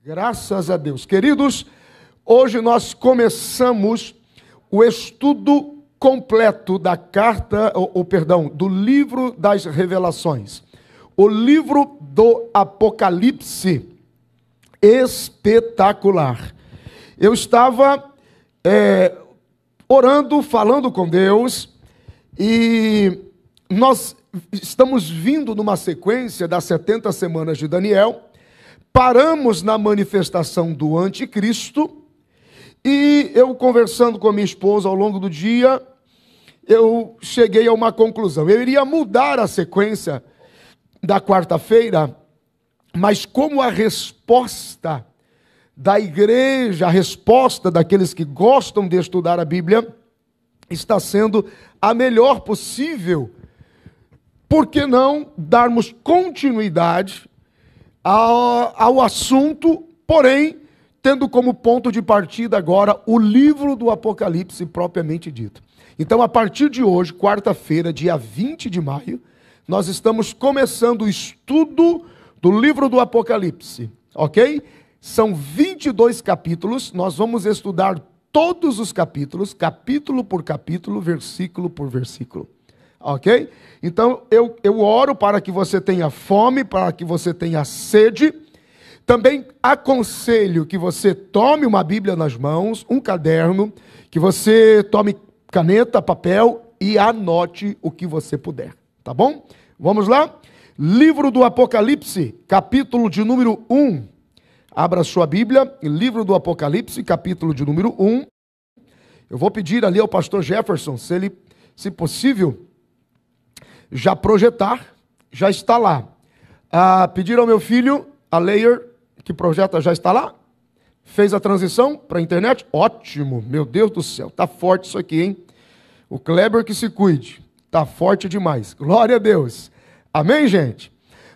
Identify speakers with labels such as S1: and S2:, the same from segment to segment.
S1: Graças a Deus. Queridos, hoje nós começamos o estudo completo da do livro das Revelações. O livro do Apocalipse. Espetacular. Eu estava orando, falando com Deus, e nós estamos vindo numa sequência das 70 semanas de Daniel. Paramos na manifestação do anticristo, e eu conversando com a minha esposa ao longo do dia, eu cheguei a uma conclusão. Eu iria mudar a sequência da quarta-feira, mas como a resposta da igreja, a resposta daqueles que gostam de estudar a Bíblia, está sendo a melhor possível, por que não darmos continuidade ao assunto, porém, tendo como ponto de partida agora o livro do Apocalipse propriamente dito. Então, a partir de hoje, quarta-feira, dia 20 de maio, nós estamos começando o estudo do livro do Apocalipse, ok? São 22 capítulos, nós vamos estudar todos os capítulos, capítulo por capítulo, versículo por versículo. Ok? Então, eu oro para que você tenha fome, para que você tenha sede. Também aconselho que você tome uma Bíblia nas mãos, um caderno, que você tome caneta, papel e anote o que você puder. Tá bom? Vamos lá? Livro do Apocalipse, capítulo de número 1. Abra sua Bíblia, livro do Apocalipse, capítulo de número 1. Eu vou pedir ali ao pastor Jefferson, se possível, já projetar, já está lá. Pedir ao meu filho, a Leyer, que projeta, já está lá? Fez a transição para a internet? Ótimo, meu Deus do céu, está forte isso aqui, hein? O Kleber que se cuide, está forte demais, glória a Deus. Amém, gente?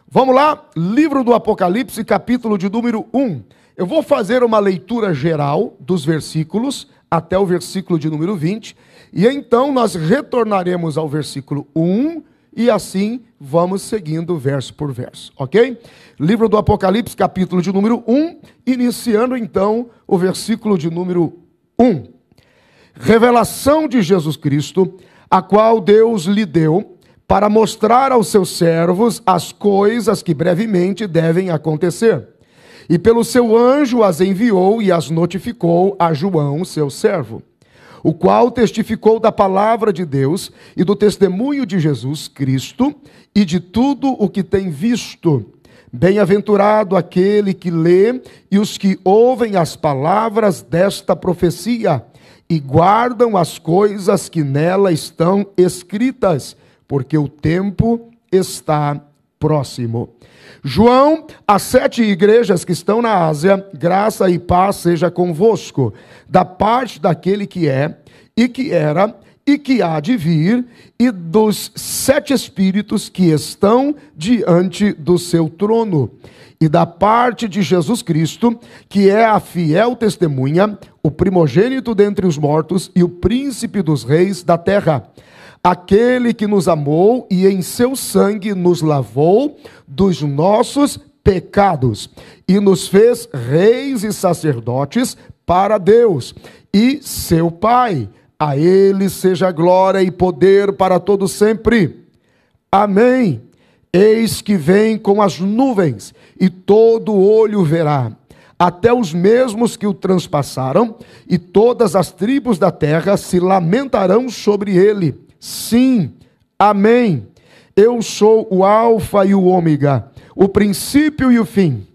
S1: Vamos lá, livro do Apocalipse, capítulo de número 1. Eu vou fazer uma leitura geral dos versículos, até o versículo de número 20, e então nós retornaremos ao versículo 1, e assim vamos seguindo verso por verso, ok? Livro do Apocalipse, capítulo de número 1, iniciando então o versículo de número 1. Revelação de Jesus Cristo, a qual Deus lhe deu, para mostrar aos seus servos as coisas que brevemente devem acontecer. E pelo seu anjo as enviou e as notificou a João, seu servo, o qual testificou da palavra de Deus e do testemunho de Jesus Cristo e de tudo o que tem visto. Bem-aventurado aquele que lê e os que ouvem as palavras desta profecia e guardam as coisas que nela estão escritas, porque o tempo está próximo. João, as 7 igrejas que estão na Ásia, graça e paz seja convosco, da parte daquele que é, e que era, e que há de vir, e dos 7 espíritos que estão diante do seu trono, e da parte de Jesus Cristo, que é a fiel testemunha, o primogênito dentre os mortos e o príncipe dos reis da terra, aquele que nos amou e em seu sangue nos lavou dos nossos pecados e nos fez reis e sacerdotes para Deus e seu Pai. A ele seja glória e poder para todo sempre. Amém. Eis que vem com as nuvens e todo olho verá, até os mesmos que o transpassaram, e todas as tribos da terra se lamentarão sobre ele. Sim, amém. Eu sou o Alfa e o Ômega, o princípio e o fim,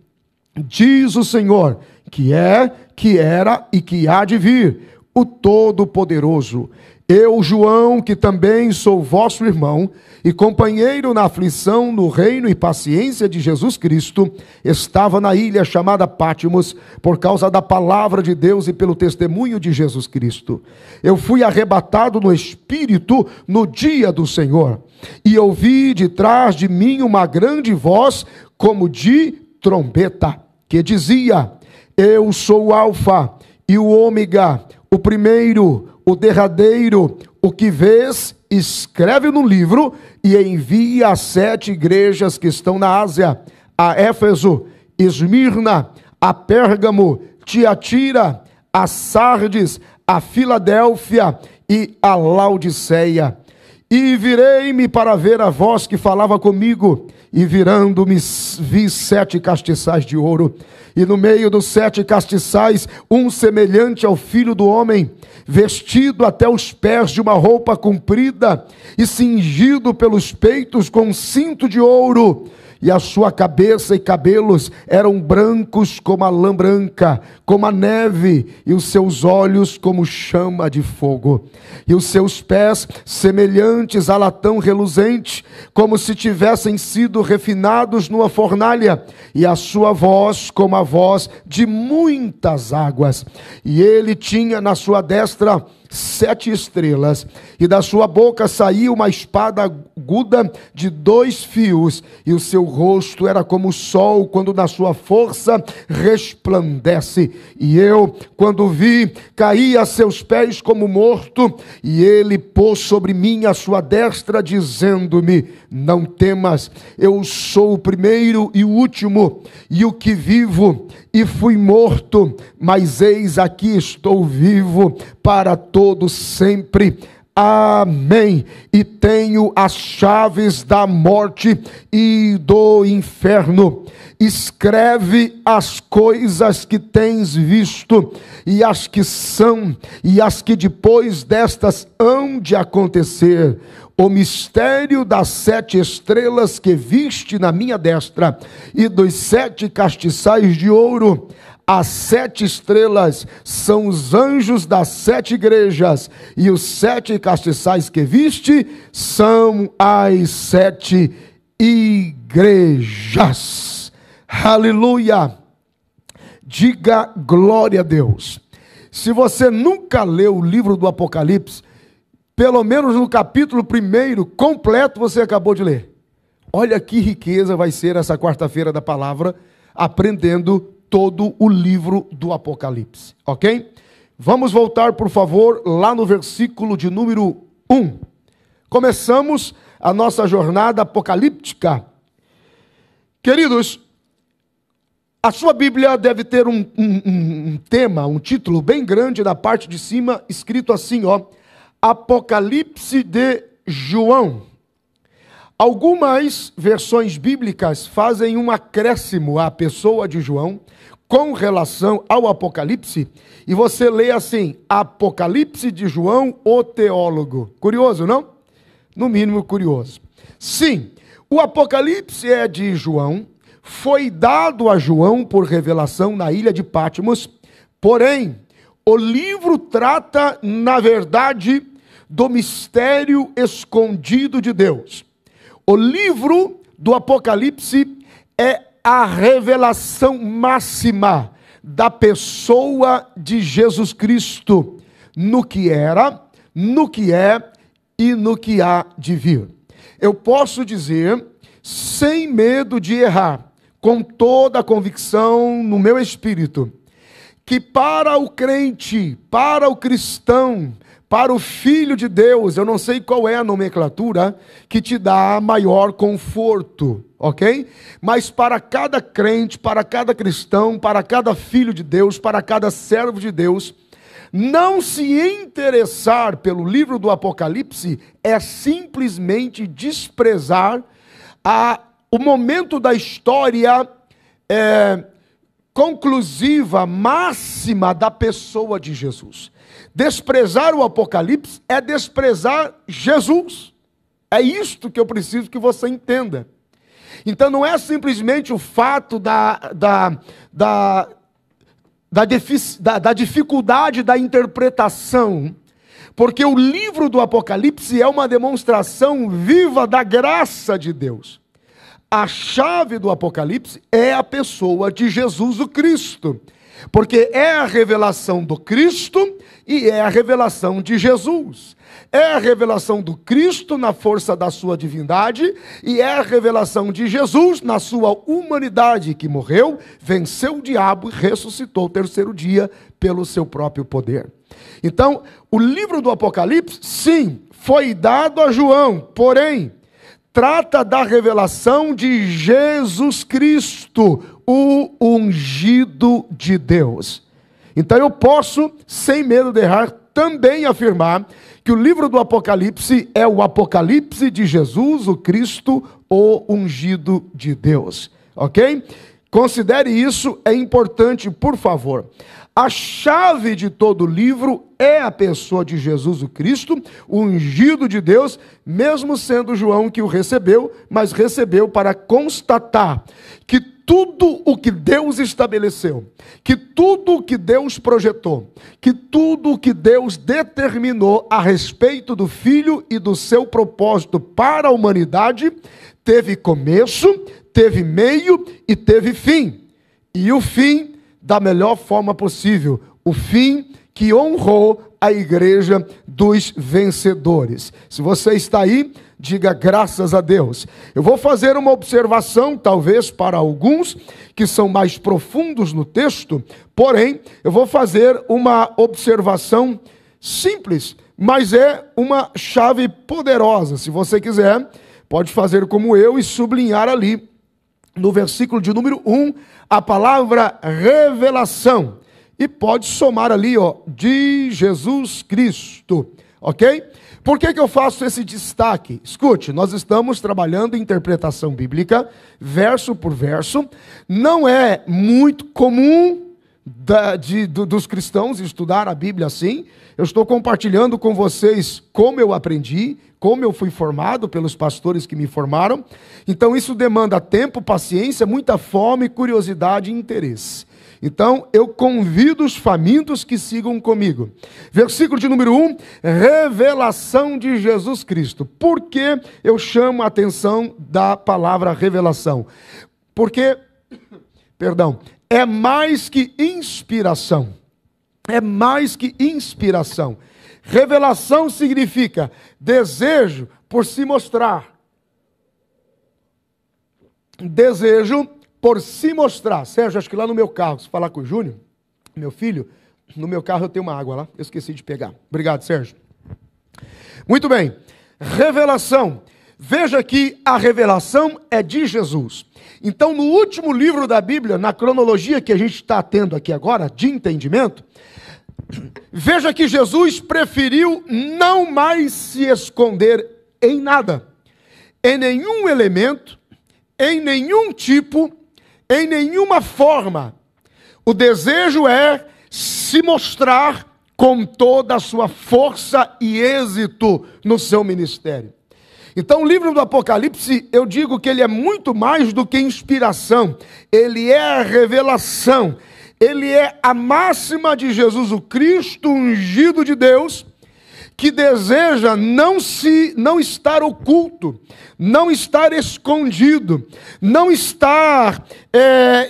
S1: diz o Senhor, que é, que era e que há de vir, o Todo-Poderoso. Eu, João, que também sou vosso irmão e companheiro na aflição, no reino e paciência de Jesus Cristo, estava na ilha chamada Pátimos por causa da palavra de Deus e pelo testemunho de Jesus Cristo. Eu fui arrebatado no Espírito no dia do Senhor e ouvi de trás de mim uma grande voz como de trombeta, que dizia: Eu sou o Alfa e o Ômega, o primeiro, o derradeiro. O que vês, escreve no livro e envia às 7 igrejas que estão na Ásia: a Éfeso, Esmirna, a Pérgamo, Tiatira, a Sardes, a Filadélfia e a Laodiceia. E virei-me para ver a voz que falava comigo, e virando-me vi 7 castiçais de ouro, e no meio dos 7 castiçais, um semelhante ao Filho do Homem, vestido até os pés de uma roupa comprida, e cingido pelos peitos com um cinto de ouro, e a sua cabeça e cabelos eram brancos como a lã branca, como a neve, e os seus olhos como chama de fogo, e os seus pés semelhantes a latão reluzente, como se tivessem sido refinados numa fornalha, e a sua voz como a voz de muitas águas. E ele tinha na sua destra 7 estrelas, e da sua boca saía uma espada aguda de 2 fios, e o seu rosto era como o sol quando na sua força resplandece. E eu, quando vi, caí a seus pés como morto, e ele pôs sobre mim a sua destra, dizendo-me: não temas, eu sou o primeiro e o último, e o que vivo, e fui morto, mas eis aqui estou vivo para todo sempre. Amém. E tenho as chaves da morte e do inferno. Escreve as coisas que tens visto, e as que são, e as que depois destas hão de acontecer. O mistério das 7 estrelas que viste na minha destra, e dos 7 castiçais de ouro. As 7 estrelas são os anjos das 7 igrejas, e os 7 castiçais que viste são as 7 igrejas. Aleluia! Diga glória a Deus. Se você nunca leu o livro do Apocalipse, pelo menos no capítulo 1 completo você acabou de ler. Olha que riqueza vai ser essa quarta-feira da palavra, aprendendo todo o livro do Apocalipse, ok? Vamos voltar, por favor, lá no versículo de número 1. Começamos a nossa jornada apocalíptica. Queridos, a sua Bíblia deve ter um tema, um título bem grande na parte de cima, escrito assim, ó: Apocalipse de João. Algumas versões bíblicas fazem um acréscimo à pessoa de João com relação ao Apocalipse, e você lê assim: Apocalipse de João, o teólogo. Curioso, não? No mínimo curioso. Sim, o Apocalipse é de João, foi dado a João por revelação na ilha de Patmos, porém, o livro trata, na verdade, do mistério escondido de Deus. O livro do Apocalipse é a revelação máxima da pessoa de Jesus Cristo, no que era, no que é e no que há de vir. Eu posso dizer, sem medo de errar, com toda a convicção no meu espírito, que para o crente, para o cristão, para o filho de Deus, eu não sei qual é a nomenclatura que te dá maior conforto, ok? Mas para cada crente, para cada cristão, para cada filho de Deus, para cada servo de Deus, não se interessar pelo livro do Apocalipse é simplesmente desprezar o momento da história conclusiva, máxima da pessoa de Jesus. Desprezar o Apocalipse é desprezar Jesus. É isto que eu preciso que você entenda. Então não é simplesmente o fato da dificuldade da interpretação, porque o livro do Apocalipse é uma demonstração viva da graça de Deus. A chave do Apocalipse é a pessoa de Jesus o Cristo, porque é a revelação do Cristo e é a revelação de Jesus. É a revelação do Cristo na força da sua divindade e é a revelação de Jesus na sua humanidade, que morreu, venceu o diabo e ressuscitou o terceiro dia pelo seu próprio poder. Então, o livro do Apocalipse, sim, foi dado a João, porém, trata da revelação de Jesus Cristo, o ungido de Deus. Então eu posso, sem medo de errar, também afirmar que o livro do Apocalipse é o Apocalipse de Jesus, o Cristo, o ungido de Deus. Ok? Considere isso, é importante, por favor. A chave de todo o livro é a pessoa de Jesus o Cristo, o ungido de Deus, mesmo sendo João que o recebeu, mas recebeu para constatar que tudo o que Deus estabeleceu, que tudo o que Deus projetou, que tudo o que Deus determinou a respeito do Filho e do seu propósito para a humanidade, teve começo, teve meio e teve fim. E o fim da melhor forma possível, o fim que honrou a igreja dos vencedores. Se você está aí, diga graças a Deus. Eu vou fazer uma observação, talvez para alguns que são mais profundos no texto, porém, eu vou fazer uma observação simples, mas é uma chave poderosa. Se você quiser, pode fazer como eu e sublinhar ali, no versículo de número 1, a palavra revelação. E pode somar ali, de Jesus Cristo. Ok? Por que eu faço esse destaque? Escute, nós estamos trabalhando interpretação bíblica, verso por verso. Não é muito comum dos cristãos estudar a Bíblia assim. Eu estou compartilhando com vocês como eu aprendi, como eu fui formado pelos pastores que me formaram. Então isso demanda tempo, paciência, muita fome, curiosidade e interesse. Então eu convido os famintos que sigam comigo. Versículo de número 1, revelação de Jesus Cristo. Por que eu chamo a atenção da palavra revelação? Porque, é mais que inspiração. É mais que inspiração. Revelação significa desejo por se mostrar. Desejo por se mostrar. Sérgio, acho que lá no meu carro, se falar com o Júnior, meu filho, no meu carro eu tenho uma água lá, eu esqueci de pegar. Obrigado, Sérgio. Muito bem. Revelação. Veja que a revelação é de Jesus. Então, no último livro da Bíblia, na cronologia que a gente está tendo aqui agora, de entendimento, veja que Jesus preferiu não mais se esconder em nada, em nenhum elemento, em nenhum tipo, em nenhuma forma. O desejo é se mostrar com toda a sua força e êxito no seu ministério. Então o livro do Apocalipse, eu digo que ele é muito mais do que inspiração, ele é a revelação. Ele é a máxima de Jesus o Cristo, ungido de Deus, que deseja não estar oculto, não estar escondido, não estar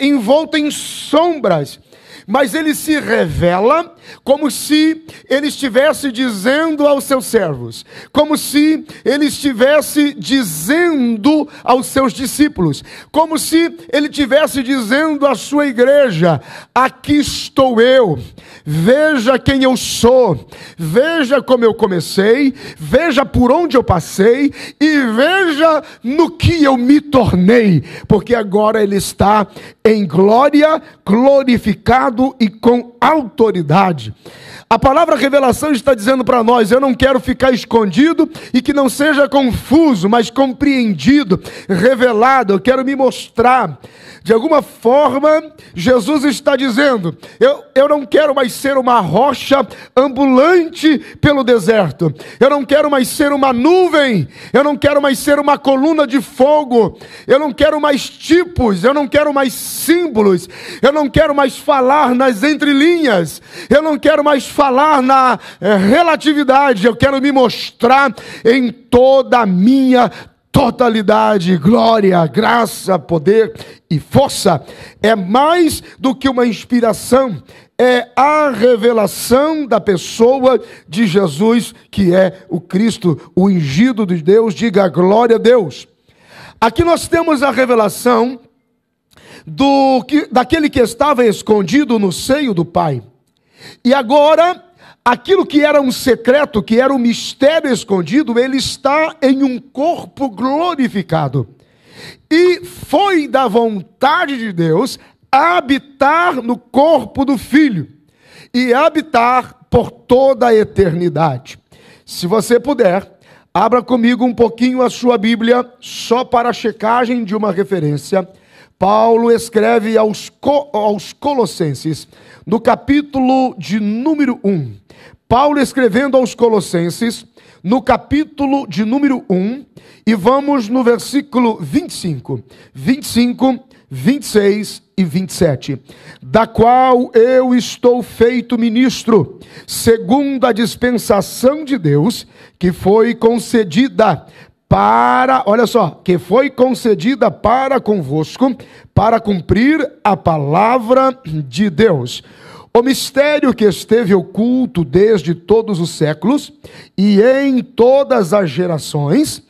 S1: envolto em sombras, mas ele se revela como se ele estivesse dizendo aos seus servos, como se ele estivesse dizendo aos seus discípulos, como se ele estivesse dizendo à sua igreja: aqui estou eu, veja quem eu sou, veja como eu comecei, veja por onde eu passei e veja no que eu me tornei, porque agora ele está em glória, glorificado e com autoridade. A palavra revelação está dizendo para nós: eu não quero ficar escondido e que não seja confuso, mas compreendido, revelado. Eu quero me mostrar. De alguma forma, Jesus está dizendo: eu não quero mais ser uma rocha ambulante pelo deserto. Eu não quero mais ser uma nuvem. Eu não quero mais ser uma coluna de fogo. Eu não quero mais tipos. Eu não quero mais símbolos. Eu não quero mais falar nas entrelinhas. Eu não quero mais falar na relatividade. Eu quero me mostrar em toda a minha totalidade, glória, graça, poder e força. É mais do que uma inspiração, é a revelação da pessoa de Jesus, que é o Cristo, o ungido de Deus. Diga glória a Deus. Aqui nós temos a revelação daquele que estava escondido no seio do Pai. E agora aquilo que era um secreto, que era um mistério escondido, ele está em um corpo glorificado. E foi da vontade de Deus habitar no corpo do Filho e habitar por toda a eternidade. Se você puder, abra comigo um pouquinho a sua Bíblia, só para a checagem de uma referência. Paulo escreve aos Colossenses, no capítulo de número 1. Paulo escrevendo aos Colossenses, no capítulo de número 1, e vamos no versículo 25, 26 e 27. Da qual eu estou feito ministro, segundo a dispensação de Deus, que foi concedida para, olha só, que foi concedida para convosco, para cumprir a palavra de Deus. O mistério que esteve oculto desde todos os séculos e em todas as gerações,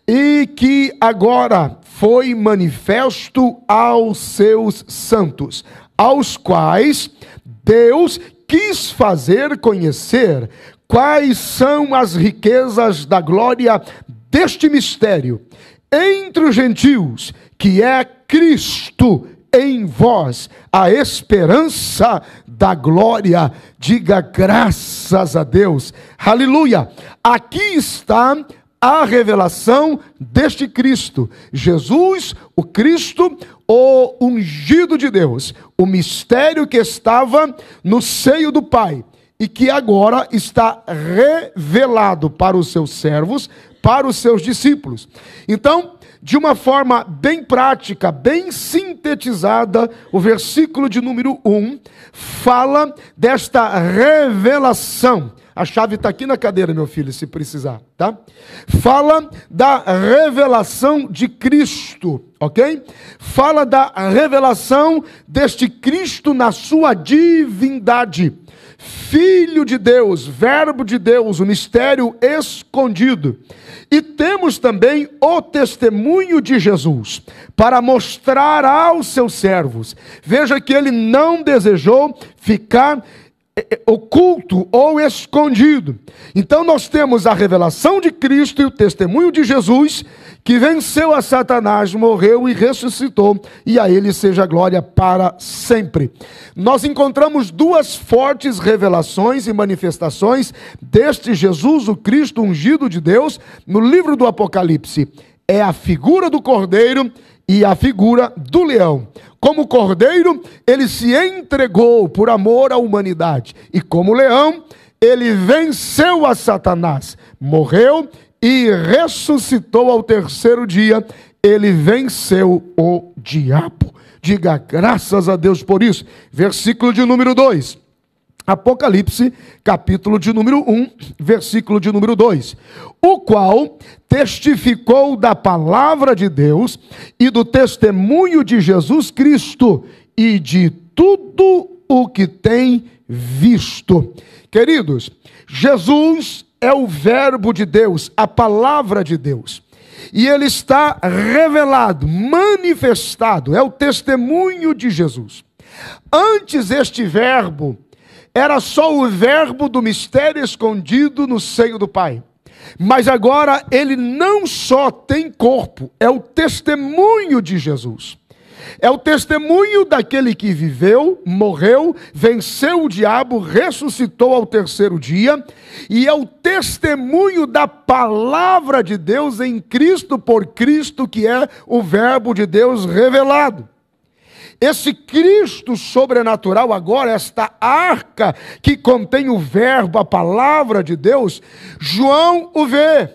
S1: e que agora foi manifesto aos seus santos, aos quais Deus quis fazer conhecer quais são as riquezas da glória deste mistério entre os gentios, que é Cristo em vós, a esperança da glória. Diga graças a Deus, aleluia. Aqui está a revelação deste Cristo, Jesus, o Cristo, o ungido de Deus, o mistério que estava no seio do Pai e que agora está revelado para os seus servos, para os seus discípulos. Então, de uma forma bem prática, bem sintetizada, o versículo de número 1 fala desta revelação. A chave está aqui na cadeira, meu filho, se precisar, tá? Fala da revelação de Cristo, ok? Fala da revelação deste Cristo na sua divindade. Filho de Deus, verbo de Deus, o mistério escondido. E temos também o testemunho de Jesus, para mostrar aos seus servos. Veja que ele não desejou ficar oculto ou escondido. Então nós temos a revelação de Cristo e o testemunho de Jesus, que venceu a Satanás, morreu e ressuscitou, e a ele seja glória para sempre. Nós encontramos duas fortes revelações e manifestações deste Jesus, o Cristo ungido de Deus, no livro do Apocalipse. É a figura do Cordeiro e a figura do leão. Como cordeiro, ele se entregou por amor à humanidade. E como leão, ele venceu a Satanás, morreu e ressuscitou ao terceiro dia. Ele venceu o diabo. Diga graças a Deus por isso. Versículo de número 2. Apocalipse, capítulo de número 1, versículo de número 2. O qual testificou da palavra de Deus e do testemunho de Jesus Cristo e de tudo o que tem visto. Queridos, Jesus é o verbo de Deus, a palavra de Deus. E ele está revelado, manifestado, é o testemunho de Jesus. Antes este verbo era só o verbo do mistério escondido no seio do Pai. Mas agora ele não só tem corpo, é o testemunho de Jesus. É o testemunho daquele que viveu, morreu, venceu o diabo, ressuscitou ao terceiro dia. E é o testemunho da palavra de Deus em Cristo, por Cristo, que é o verbo de Deus revelado. Esse Cristo sobrenatural agora, esta arca que contém o verbo, a palavra de Deus, João o vê.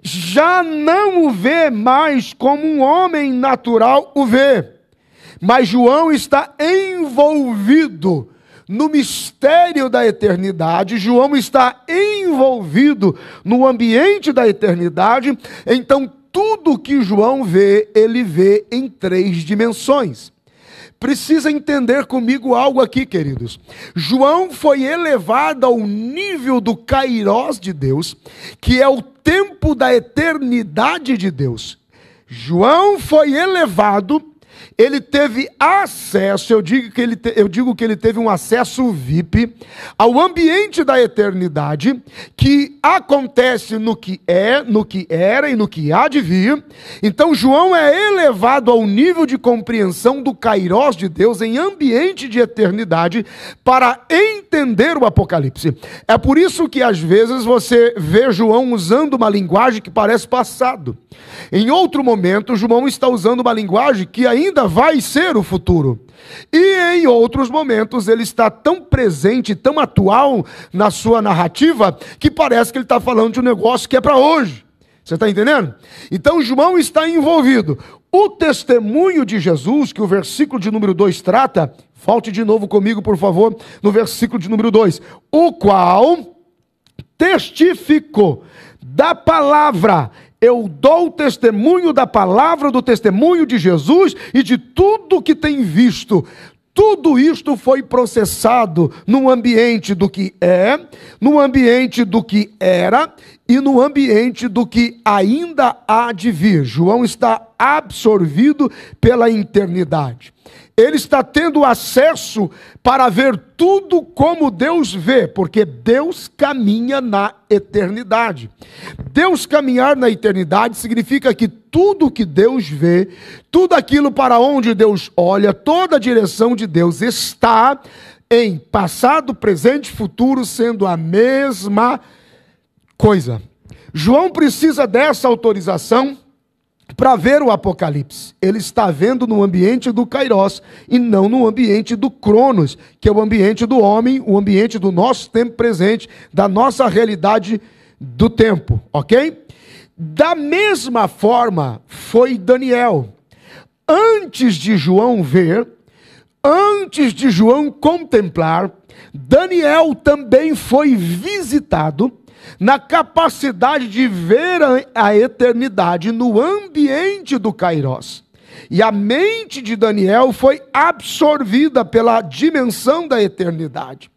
S1: Já não o vê mais como um homem natural o vê. Mas João está envolvido no mistério da eternidade. João está envolvido no ambiente da eternidade. Então tudo que João vê, ele vê em 3 dimensões. Precisa entender comigo algo aqui, queridos. João foi elevado ao nível do Kairós de Deus, que é o tempo da eternidade de Deus. João foi elevado ele teve acesso, eu digo que ele teve um acesso VIP ao ambiente da eternidade, que acontece no que é, no que era e no que há de vir. Então João é elevado ao nível de compreensão do kairós de Deus em ambiente de eternidade para entender o Apocalipse. É por isso que às vezes você vê João usando uma linguagem que parece passado. Em outro momento, João está usando uma linguagem que ainda vai ser o futuro. E em outros momentos ele está tão presente, tão atual na sua narrativa, que parece que ele está falando de um negócio que é para hoje. Você está entendendo? Então João está envolvido. O testemunho de Jesus, que o versículo de número 2 trata, volte de novo comigo, por favor, no versículo de número 2. O qual testificou da palavra. Eu dou testemunho da palavra, do testemunho de Jesus e de tudo que tem visto. Tudo isto foi processado no ambiente do que é, no ambiente do que era e no ambiente do que ainda há de vir. João está absorvido pela eternidade. Ele está tendo acesso para ver tudo como Deus vê, porque Deus caminha na eternidade. Deus caminhar na eternidade significa que tudo que Deus vê, tudo aquilo para onde Deus olha, toda a direção de Deus está em passado, presente e futuro sendo a mesma coisa. João precisa dessa autorização para ver o Apocalipse. Ele está vendo no ambiente do Kairós e não no ambiente do Cronos, que é o ambiente do homem, o ambiente do nosso tempo presente, da nossa realidade do tempo, ok? Da mesma forma foi Daniel. Antes de João ver, antes de João contemplar, Daniel também foi visitado na capacidade de ver a eternidade no ambiente do Kairós. E a mente de Daniel foi absorvida pela dimensão da eternidade.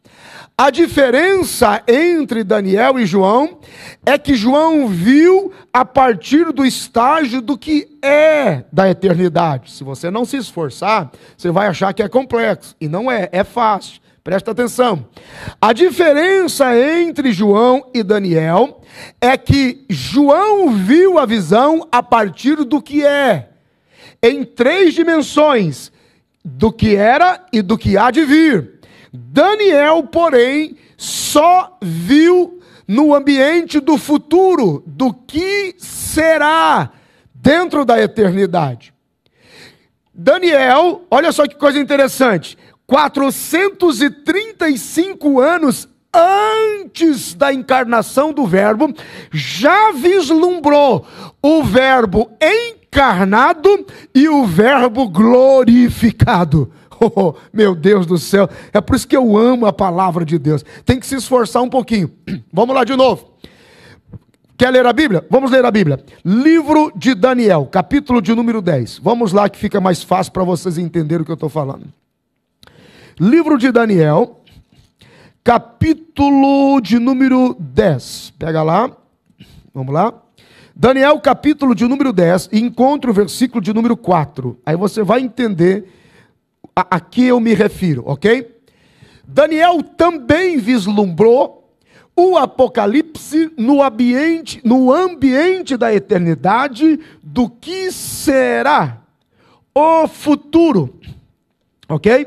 S1: A diferença entre Daniel e João é que João viu a partir do estágio do que é da eternidade. Se você não se esforçar, você vai achar que é complexo. E não é, é fácil. Presta atenção. A diferença entre João e Daniel é que João viu a visão a partir do que é, em 3 dimensões, do que era e do que há de vir. Daniel, porém, só viu no ambiente do futuro, do que será dentro da eternidade. Daniel, olha só que coisa interessante, 435 anos antes da encarnação do Verbo, já vislumbrou o Verbo encarnado e o Verbo glorificado. Oh, meu Deus do céu, é por isso que eu amo a palavra de Deus. Tem que se esforçar um pouquinho. Vamos lá de novo. Quer ler a Bíblia? Vamos ler a Bíblia. Livro de Daniel, capítulo de número 10. Vamos lá que fica mais fácil para vocês entenderem o que eu estou falando. Livro de Daniel, capítulo de número 10. Pega lá, vamos lá. Daniel, capítulo de número 10, e encontra o versículo de número 4. Aí você vai entender a que eu me refiro, ok? Daniel também vislumbrou o Apocalipse no ambiente da eternidade do que será o futuro, ok?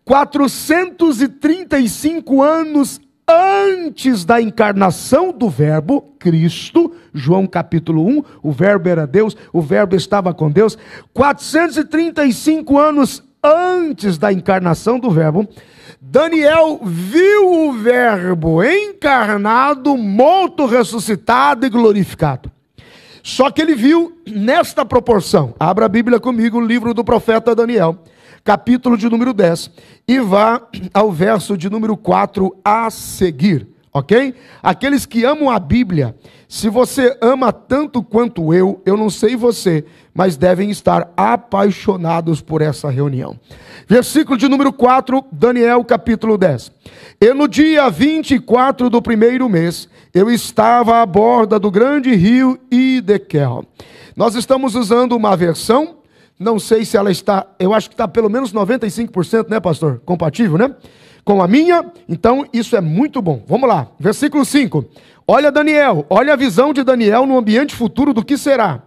S1: 435 anos antes da encarnação do Verbo, Cristo, João capítulo 1, o Verbo era Deus, o Verbo estava com Deus. 435 anos antes da encarnação do Verbo, Daniel viu o Verbo encarnado, morto, ressuscitado e glorificado. Só que ele viu nesta proporção. Abra a Bíblia comigo, o livro do profeta Daniel, capítulo de número 10, e vá ao verso de número 4 a seguir, ok? Aqueles que amam a Bíblia, se você ama tanto quanto eu não sei você, mas devem estar apaixonados por essa reunião. Versículo de número 4, Daniel capítulo 10. E no dia 24 do primeiro mês, eu estava à borda do grande rio Hidekel. Nós estamos usando uma versão Não sei se ela está, eu acho que está pelo menos 95%, né, pastor? Compatível, né? Com a minha, então isso é muito bom. Vamos lá, versículo 5. Olha Daniel, olha a visão de Daniel no ambiente futuro do que será.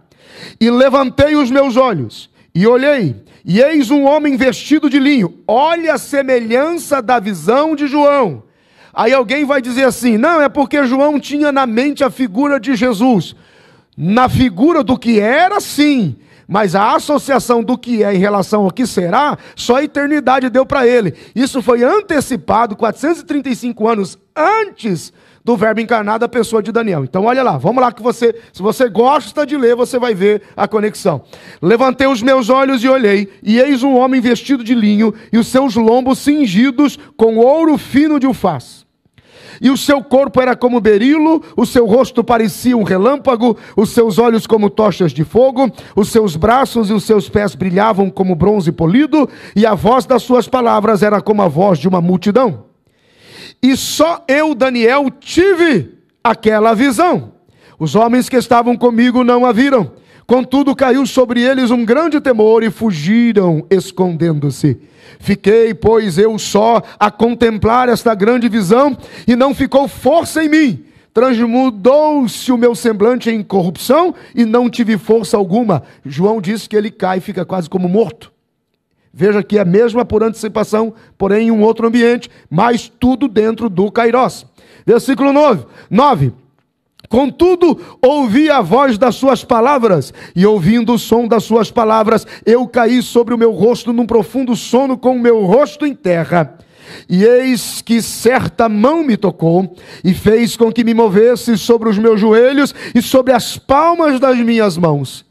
S1: E levantei os meus olhos, e olhei, e eis um homem vestido de linho. Olha a semelhança da visão de João. Aí alguém vai dizer assim, não, é porque João tinha na mente a figura de Jesus. Na figura do que era, sim. Mas a associação do que é em relação ao que será, só a eternidade deu para ele. Isso foi antecipado 435 anos antes do verbo encarnado da pessoa de Daniel. Então olha lá, vamos lá que você, se você gosta de ler, você vai ver a conexão. Levantei os meus olhos e olhei, e eis um homem vestido de linho, e os seus lombos cingidos com ouro fino de ufaz. E o seu corpo era como berilo, o seu rosto parecia um relâmpago, os seus olhos como tochas de fogo, os seus braços e os seus pés brilhavam como bronze polido, e a voz das suas palavras era como a voz de uma multidão. E só eu, Daniel, tive aquela visão. Os homens que estavam comigo não a viram. Contudo, caiu sobre eles um grande temor e fugiram, escondendo-se. Fiquei, pois, eu só a contemplar esta grande visão, e não ficou força em mim. Transmudou-se o meu semblante em corrupção, e não tive força alguma. João diz que ele cai e fica quase como morto. Veja que é a mesma por antecipação, porém em um outro ambiente, mas tudo dentro do Kairós. Versículo 9. Contudo, ouvi a voz das suas palavras, e ouvindo o som das suas palavras, eu caí sobre o meu rosto num profundo sono com o meu rosto em terra. E eis que certa mão me tocou, e fez com que me movesse sobre os meus joelhos e sobre as palmas das minhas mãos.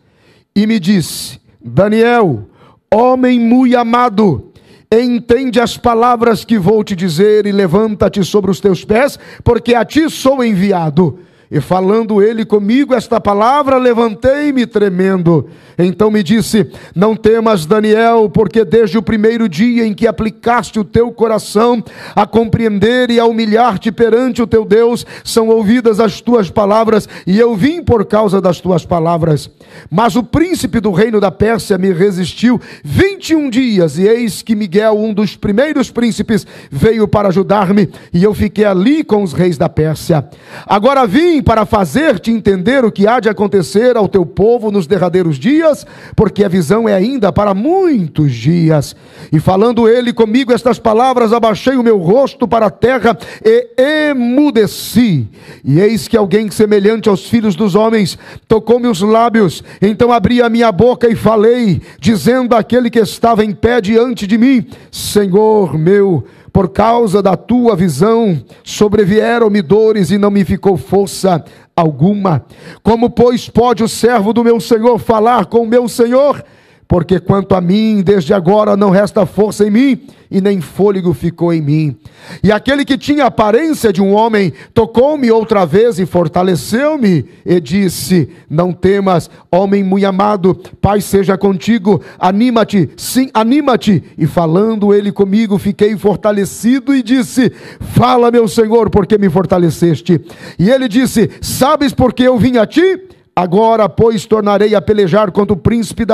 S1: E me disse, Daniel, homem muito amado, entende as palavras que vou te dizer, e levanta-te sobre os teus pés, porque a ti sou enviado. E falando ele comigo esta palavra, levantei-me tremendo. Então me disse, não temas, Daniel, porque desde o primeiro dia em que aplicaste o teu coração a compreender e a humilhar-te perante o teu Deus, são ouvidas as tuas palavras, e eu vim por causa das tuas palavras. Mas o príncipe do reino da Pérsia me resistiu 21 dias, e eis que Miguel, um dos primeiros príncipes, veio para ajudar-me, e eu fiquei ali com os reis da Pérsia. Agora vim para fazer-te entender o que há de acontecer ao teu povo nos derradeiros dias, porque a visão é ainda para muitos dias. E falando ele comigo estas palavras, abaixei o meu rosto para a terra e emudeci. E eis que alguém semelhante aos filhos dos homens tocou-me os lábios. Então abri a minha boca e falei, dizendo àquele que estava em pé diante de mim, Senhor meu, por causa da tua visão, sobrevieram-me dores e não me ficou força alguma. Como, pois, pode o servo do meu Senhor falar com o meu Senhor? Porque quanto a mim, desde agora não resta força em mim, e nem fôlego ficou em mim. E aquele que tinha a aparência de um homem, tocou-me outra vez e fortaleceu-me, e disse, não temas, homem muito amado, paz seja contigo, anima-te, sim, anima-te. E falando ele comigo, fiquei fortalecido e disse, fala meu Senhor, porque me fortaleceste. E ele disse, sabes por que eu vim a ti? Agora, pois, tornarei a pelejar contra o príncipe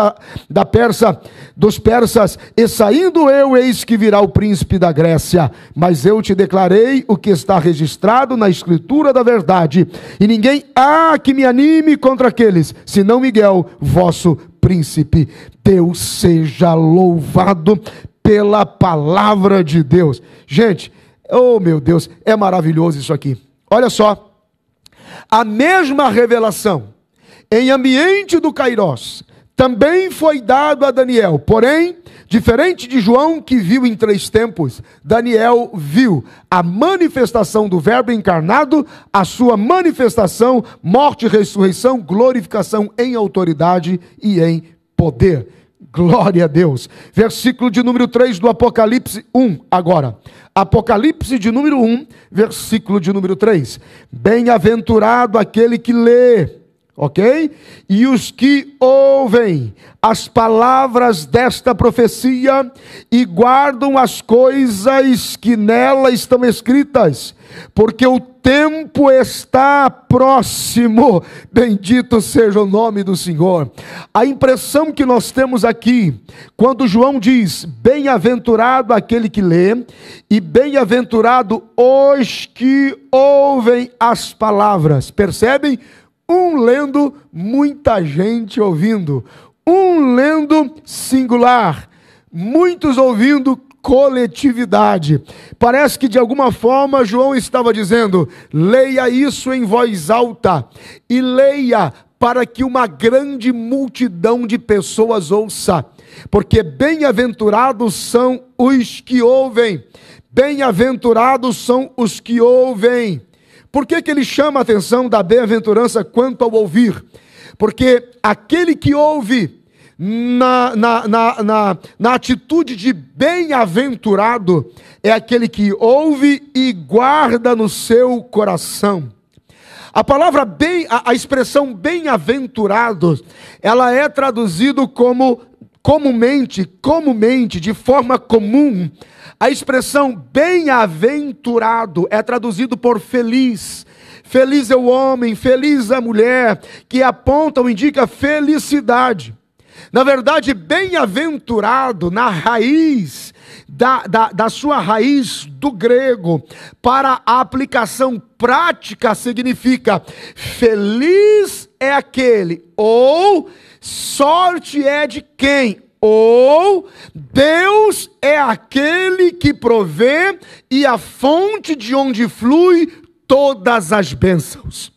S1: dos persas, e saindo eu, eis que virá o príncipe da Grécia. Mas eu te declarei o que está registrado na escritura da verdade, e ninguém há que me anime contra aqueles, senão Miguel, vosso príncipe. Deus seja louvado pela palavra de Deus. Gente, oh meu Deus, é maravilhoso isso aqui. Olha só, a mesma revelação em ambiente do Kairós também foi dado a Daniel, porém, diferente de João que viu em 3 tempos, Daniel viu a manifestação do verbo encarnado, a sua manifestação, morte, ressurreição, glorificação em autoridade e em poder. Glória a Deus. Versículo de número 3 do Apocalipse 1 agora. Apocalipse de número 1, versículo de número 3. Bem-aventurado aquele que lê. ok? E os que ouvem as palavras desta profecia e guardam as coisas que nela estão escritas, porque o tempo está próximo. Bendito seja o nome do Senhor. A impressão que nós temos aqui, quando João diz, bem-aventurado aquele que lê, e bem-aventurado os que ouvem as palavras, percebem? Um lendo, muita gente ouvindo. Um lendo, singular. Muitos ouvindo, coletividade. Parece que de alguma forma João estava dizendo, leia isso em voz alta e leia para que uma grande multidão de pessoas ouça, porque bem-aventurados são os que ouvem. Bem-aventurados são os que ouvem. Por que ele chama a atenção da bem-aventurança quanto ao ouvir? Porque aquele que ouve na atitude de bem-aventurado é aquele que ouve e guarda no seu coração. A palavra a expressão bem-aventurado, ela é traduzido como comumente, de forma comum. A expressão bem-aventurado é traduzido por feliz. Feliz é o homem, feliz a mulher, que aponta ou indica felicidade. Na verdade, bem-aventurado, na raiz, da sua raiz do grego, para a aplicação prática, significa feliz é aquele, ou sorte é de quem, ou Deus é aquele que provê e a fonte de onde flui todas as bênçãos.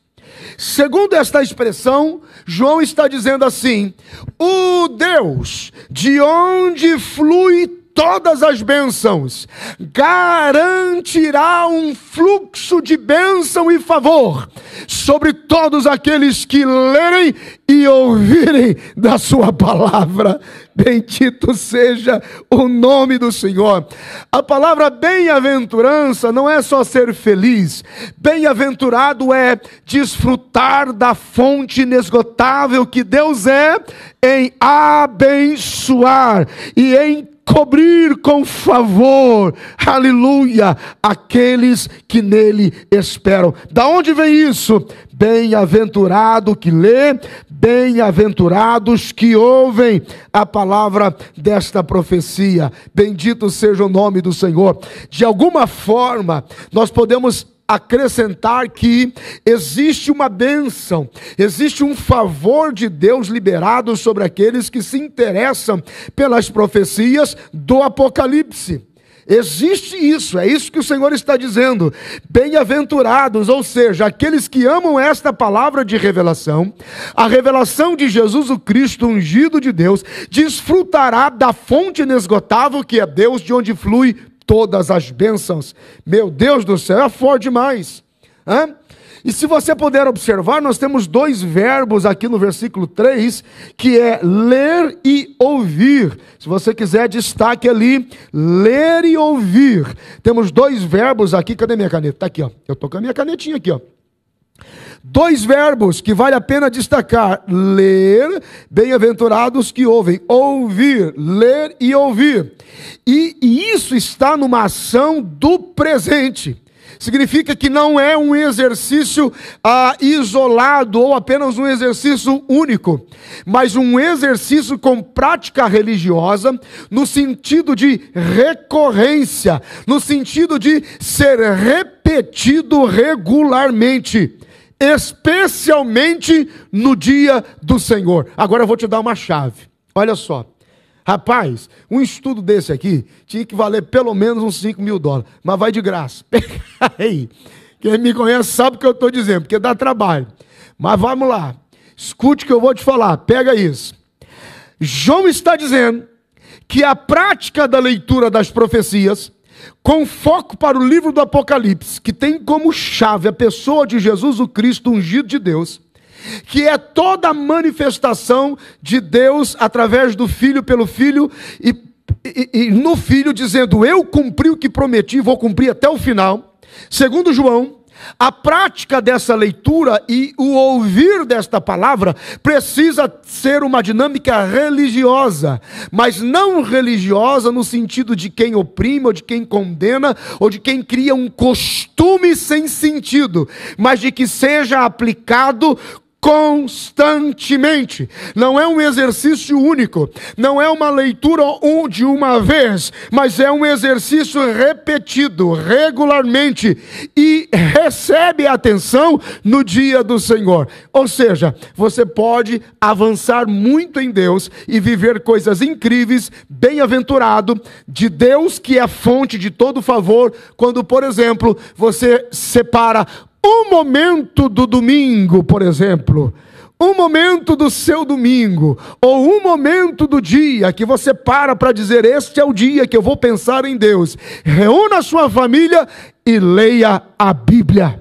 S1: Segundo esta expressão, João está dizendo assim, o Deus de onde flui todas as bênçãos, garantirá um fluxo de bênção e favor sobre todos aqueles que lerem e ouvirem da sua palavra. Bendito seja o nome do Senhor. A palavra bem-aventurança não é só ser feliz. Bem-aventurado é desfrutar da fonte inesgotável que Deus é em abençoar e em cobrir com favor, aleluia, aqueles que nele esperam. Da onde vem isso? Bem-aventurado que lê, bem-aventurados que ouvem a palavra desta profecia. Bendito seja o nome do Senhor. De alguma forma, nós podemos acrescentar que existe uma bênção, existe um favor de Deus liberado sobre aqueles que se interessam pelas profecias do Apocalipse. Existe isso, é isso que o Senhor está dizendo. Bem-aventurados, ou seja, aqueles que amam esta palavra de revelação, a revelação de Jesus o Cristo, ungido de Deus, desfrutará da fonte inesgotável que é Deus, de onde flui todas as bênçãos. Meu Deus do céu, é forte demais. E se você puder observar, nós temos dois verbos aqui no versículo 3, que é ler e ouvir. Se você quiser, destaque ali, ler e ouvir. Temos dois verbos aqui, cadê minha caneta? Está aqui, ó. Eu estou com a minha canetinha aqui, ó. Dois verbos que vale a pena destacar: ler, bem-aventurados que ouvem, ouvir, ler e ouvir. E isso está numa ação do presente. Significa que não é um exercício isolado ou apenas um exercício único, mas um exercício com prática religiosa, no sentido de recorrência, no sentido de ser repetido regularmente, especialmente no dia do Senhor. Agora eu vou te dar uma chave. Olha só. Rapaz, um estudo desse aqui tinha que valer pelo menos uns $5.000, mas vai de graça. Aí, quem me conhece sabe o que eu estou dizendo, porque dá trabalho. Mas vamos lá, escute o que eu vou te falar, pega isso. João está dizendo que a prática da leitura das profecias, com foco para o livro do Apocalipse, que tem como chave a pessoa de Jesus o Cristo, ungido de Deus, que é toda a manifestação de Deus através do Filho, pelo Filho e no Filho, dizendo: eu cumpri o que prometi, vou cumprir até o final. Segundo João, A prática dessa leitura e o ouvir desta palavra precisa ser uma dinâmica religiosa, mas não religiosa no sentido de quem oprime, ou de quem condena, ou de quem cria um costume sem sentido, mas de que seja aplicado constantemente. Não é um exercício único, não é uma leitura de uma vez, mas é um exercício repetido regularmente e recebe atenção no dia do Senhor. Ou seja, você pode avançar muito em Deus e viver coisas incríveis, bem-aventurado, de Deus que é a fonte de todo favor, quando, por exemplo, você separa um momento do domingo, por exemplo, um momento do seu domingo, ou um momento do dia que você para dizer: este é o dia que eu vou pensar em Deus. Reúna a sua família e leia a Bíblia.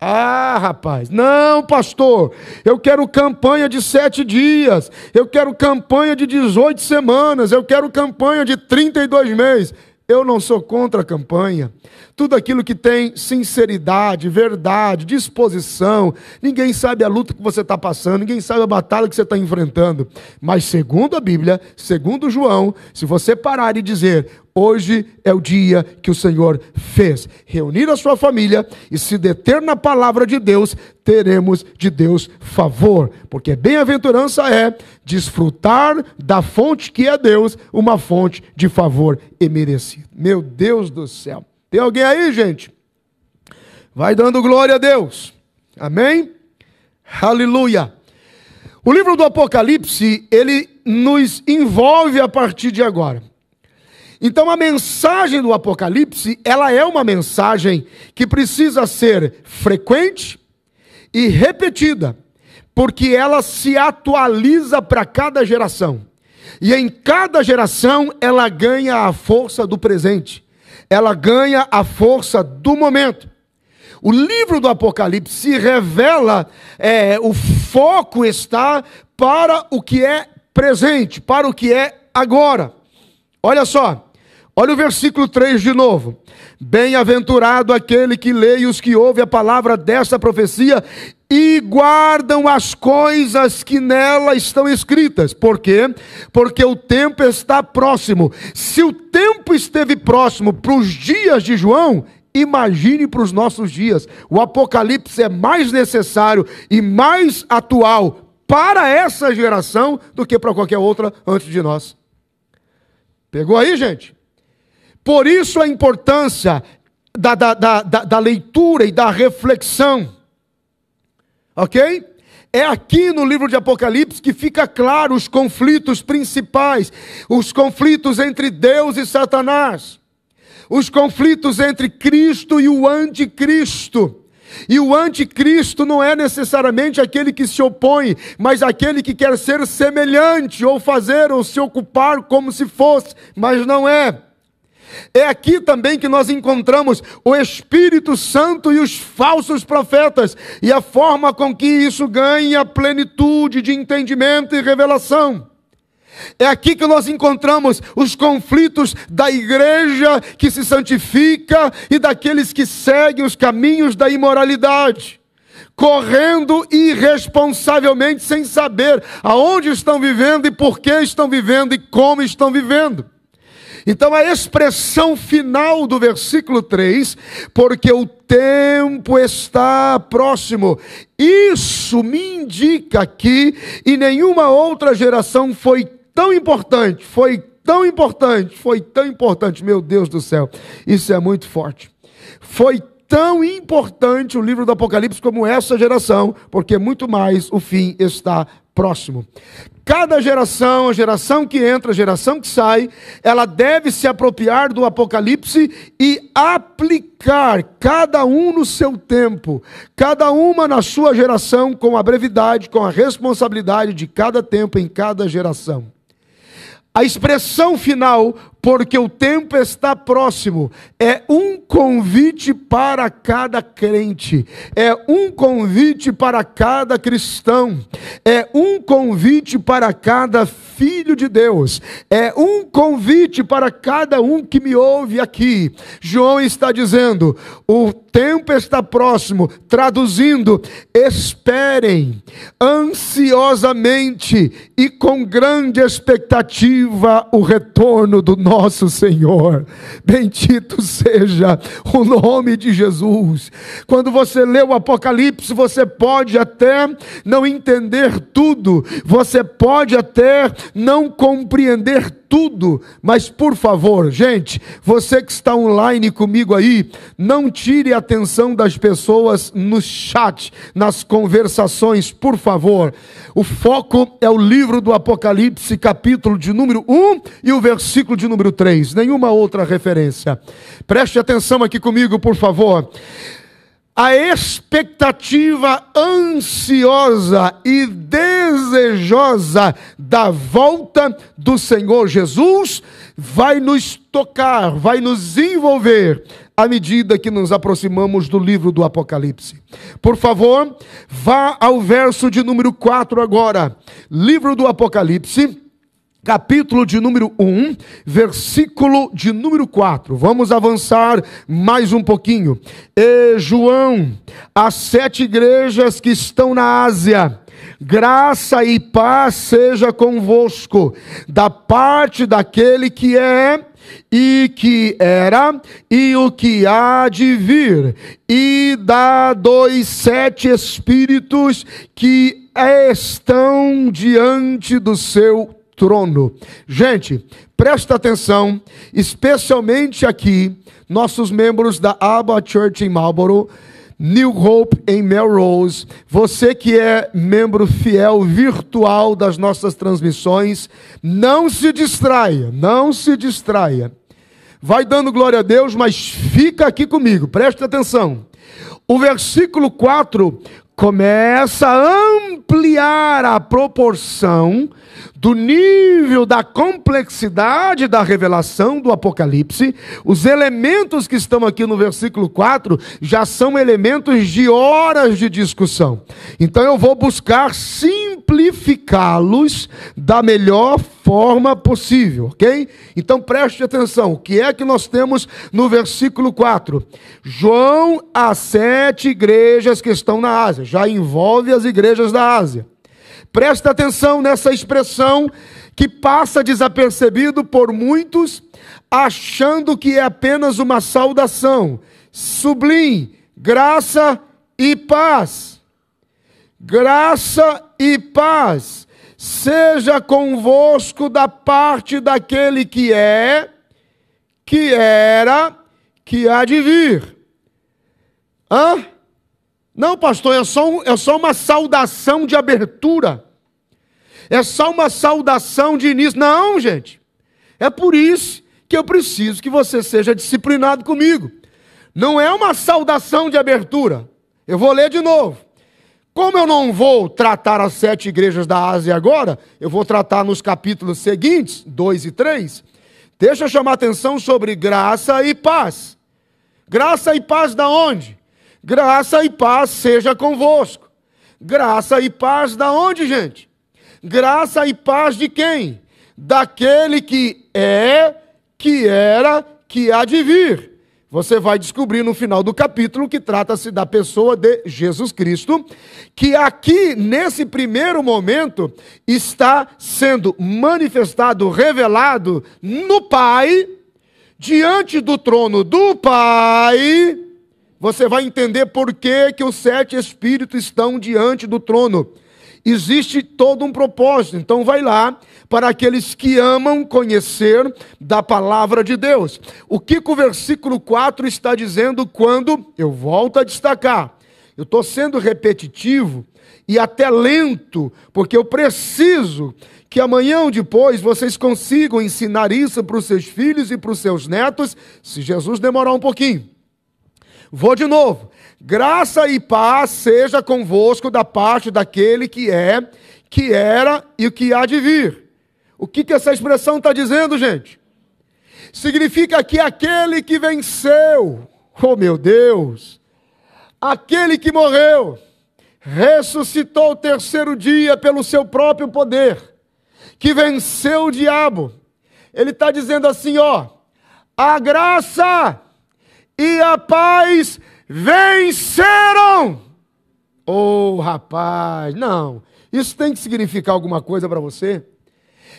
S1: Ah, rapaz, não, pastor, eu quero campanha de 7 dias, eu quero campanha de 18 semanas, eu quero campanha de 32 meses. Eu não sou contra a campanha. Tudo aquilo que tem sinceridade, verdade, disposição. Ninguém sabe a luta que você está passando, ninguém sabe a batalha que você está enfrentando. Mas segundo a Bíblia, segundo João, se você parar e dizer: hoje é o dia que o Senhor fez, reunir a sua família e se deter na palavra de Deus, teremos de Deus favor. Porque bem-aventurança é desfrutar da fonte que é Deus, uma fonte de favor imerecido. Meu Deus do céu. Tem alguém aí, gente? Vai dando glória a Deus. Amém? Aleluia. O livro do Apocalipse, ele nos envolve a partir de agora. Então a mensagem do Apocalipse, ela é uma mensagem que precisa ser frequente e repetida, porque ela se atualiza para cada geração. E em cada geração ela ganha a força do presente, ela ganha a força do momento. O livro do Apocalipse se revela, o foco está para o que é presente, para o que é agora. Olha só, olha o versículo 3 de novo. Bem-aventurado aquele que lê e os que ouvem a palavra desta profecia e guardam as coisas que nela estão escritas. Por quê? Porque o tempo está próximo. Se o tempo esteve próximo para os dias de João, imagine para os nossos dias. O Apocalipse é mais necessário e mais atual para essa geração do que para qualquer outra antes de nós. Pegou aí, gente? Por isso a importância da leitura e da reflexão. Ok? É aqui no livro de Apocalipse que fica claro os conflitos principais, os conflitos entre Deus e Satanás, os conflitos entre Cristo e o anticristo. E o anticristo não é necessariamente aquele que se opõe, mas aquele que quer ser semelhante, ou fazer, ou se ocupar como se fosse, mas não é. É aqui também que nós encontramos o Espírito Santo e os falsos profetas, e a forma com que isso ganha plenitude de entendimento e revelação. É aqui que nós encontramos os conflitos da igreja que se santifica e daqueles que seguem os caminhos da imoralidade, correndo irresponsavelmente sem saber aonde estão vivendo e por que estão vivendo e como estão vivendo. Então a expressão final do versículo 3, porque o tempo está próximo, isso me indica que em nenhuma outra geração foi tão importante, meu Deus do céu, isso é muito forte. Foi tão importante o livro do Apocalipse como essa geração, porque muito mais o fim está próximo. Cada geração, a geração que entra, a geração que sai, ela deve se apropriar do Apocalipse e aplicar, cada um no seu tempo, cada uma na sua geração, com a brevidade, com a responsabilidade de cada tempo em cada geração. A expressão final, porque o tempo está próximo. É um convite para cada crente, é um convite para cada cristão, é um convite para cada filho de Deus, é um convite para cada um que me ouve aqui. João está dizendo: o tempo está próximo, traduzindo, esperem ansiosamente e com grande expectativa o retorno do nosso Senhor. Bendito seja o nome de Jesus. Quando você lê o Apocalipse, você pode até não entender tudo, você pode até não compreender tudo, mas por favor, gente, você que está online comigo aí, não tire a atenção das pessoas no chat, nas conversações, por favor. O foco é o livro do Apocalipse, capítulo de número 1 e o versículo de número 3, nenhuma outra referência. Preste atenção aqui comigo, por favor. A expectativa ansiosa e desejosa da volta do Senhor Jesus vai nos tocar, vai nos envolver à medida que nos aproximamos do livro do Apocalipse. Por favor, vá ao verso de número 4 agora. Livro do Apocalipse, capítulo de número 1, versículo de número 4. Vamos avançar mais um pouquinho. João, as 7 igrejas que estão na Ásia, graça e paz seja convosco, da parte daquele que é, e que era, e o que há de vir, e dos 7 espíritos que estão diante do seu trono. Gente, presta atenção, especialmente aqui, nossos membros da Abba Church em Marlboro, New Hope em Melrose, você que é membro fiel virtual das nossas transmissões, não se distraia, não se distraia. Vai dando glória a Deus, mas fica aqui comigo, presta atenção. O versículo 4 começa a ampliar a proporção do nível da complexidade da revelação do Apocalipse. Os elementos que estão aqui no versículo 4 já são elementos de horas de discussão. Então eu vou buscar simplificá-los da melhor forma possível, ok? Então preste atenção, o que é que nós temos no versículo 4? João, as 7 igrejas que estão na Ásia, já envolve as igrejas da Ásia. Presta atenção nessa expressão que passa desapercebido por muitos, achando que é apenas uma saudação. Sublim, graça e paz. Graça e paz seja convosco da parte daquele que é, que era, que há de vir. Hã? Não, pastor, é só uma saudação de abertura. É só uma saudação de início. Não, gente. É por isso que eu preciso que você seja disciplinado comigo. Não é uma saudação de abertura. Eu vou ler de novo. Como eu não vou tratar as 7 igrejas da Ásia agora, eu vou tratar nos capítulos seguintes, 2 e 3. Deixa eu chamar atenção sobre graça e paz. Graça e paz da onde? Graça e paz seja convosco. Graça e paz da onde, gente? Graça e paz de quem? Daquele que é, que era, que há de vir. Você vai descobrir no final do capítulo que trata-se da pessoa de Jesus Cristo, que aqui, nesse primeiro momento, está sendo manifestado, revelado no Pai, diante do trono do Pai. Você vai entender por que os 7 espíritos estão diante do trono. Existe todo um propósito. Então vai lá, para aqueles que amam conhecer da palavra de Deus. O que o versículo 4 está dizendo quando, eu volto a destacar, eu estou sendo repetitivo e até lento, porque eu preciso que amanhã ou depois vocês consigam ensinar isso para os seus filhos e para os seus netos, se Jesus demorar um pouquinho. Vou de novo. Graça e paz seja convosco da parte daquele que é, que era e o que há de vir. O que essa expressão está dizendo, gente? significa que aquele que venceu, oh meu Deus, aquele que morreu, ressuscitou o terceiro dia pelo seu próprio poder, que venceu o diabo. Ele está dizendo assim, ó, a graça e a paz venceram. Oh, rapaz, não, isso tem que significar alguma coisa para você?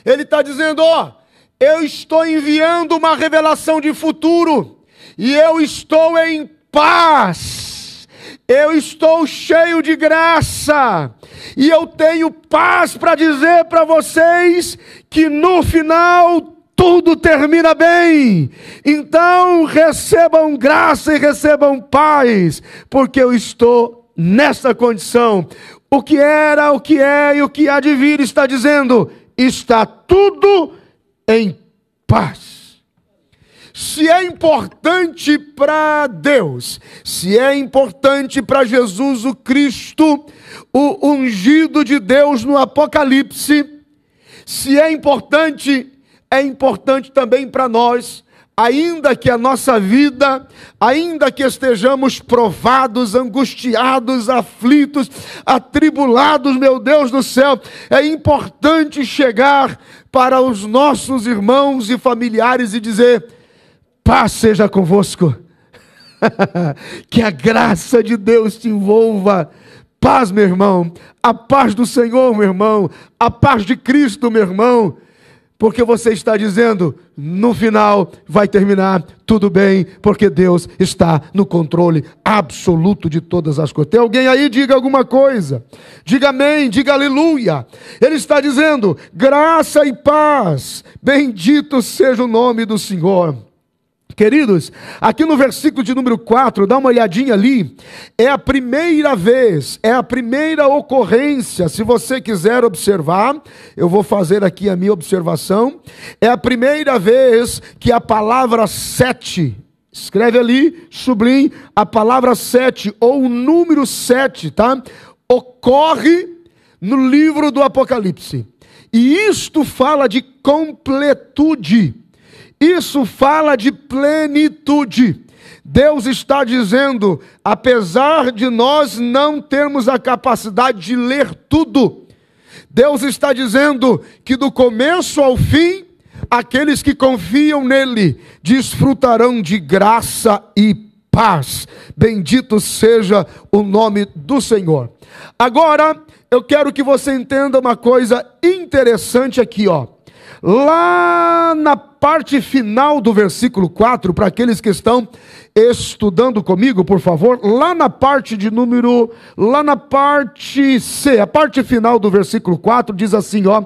S1: Ele está dizendo, ó, eu estou enviando uma revelação de futuro, e eu estou em paz, eu estou cheio de graça, e eu tenho paz para dizer para vocês que no final tudo termina bem. Então recebam graça e recebam paz, porque eu estou nessa condição. O que era, o que é e o que há de vir, está dizendo, está tudo em paz. Se é importante para Deus, se é importante para Jesus o Cristo, o ungido de Deus no Apocalipse, se é importante também para nós, ainda que a nossa vida, ainda que estejamos provados, angustiados, aflitos, atribulados, meu Deus do céu, é importante chegar para os nossos irmãos e familiares e dizer, paz seja convosco, que a graça de Deus te envolva. Paz, meu irmão, a paz do Senhor, meu irmão, a paz de Cristo, meu irmão, porque você está dizendo, no final vai terminar tudo bem, porque Deus está no controle absoluto de todas as coisas. Tem alguém aí? Diga alguma coisa. Diga amém, diga aleluia. Ele está dizendo, graça e paz, bendito seja o nome do Senhor. Queridos, aqui no versículo de número 4, dá uma olhadinha ali, é a primeira vez, é a primeira ocorrência, se você quiser observar, eu vou fazer aqui a minha observação, é a primeira vez que a palavra 7, escreve ali, sublinhe, a palavra 7, ou o número 7, tá? Ocorre no livro do Apocalipse, e isto fala de completude. Isso fala de plenitude. Deus está dizendo, apesar de nós não termos a capacidade de ler tudo, Deus está dizendo que do começo ao fim, aqueles que confiam nele desfrutarão de graça e paz. Bendito seja o nome do Senhor. Agora, eu quero que você entenda uma coisa interessante aqui, ó. Lá na parte final do versículo 4, para aqueles que estão estudando comigo, por favor, lá na parte C, a parte final do versículo 4 diz assim, ó,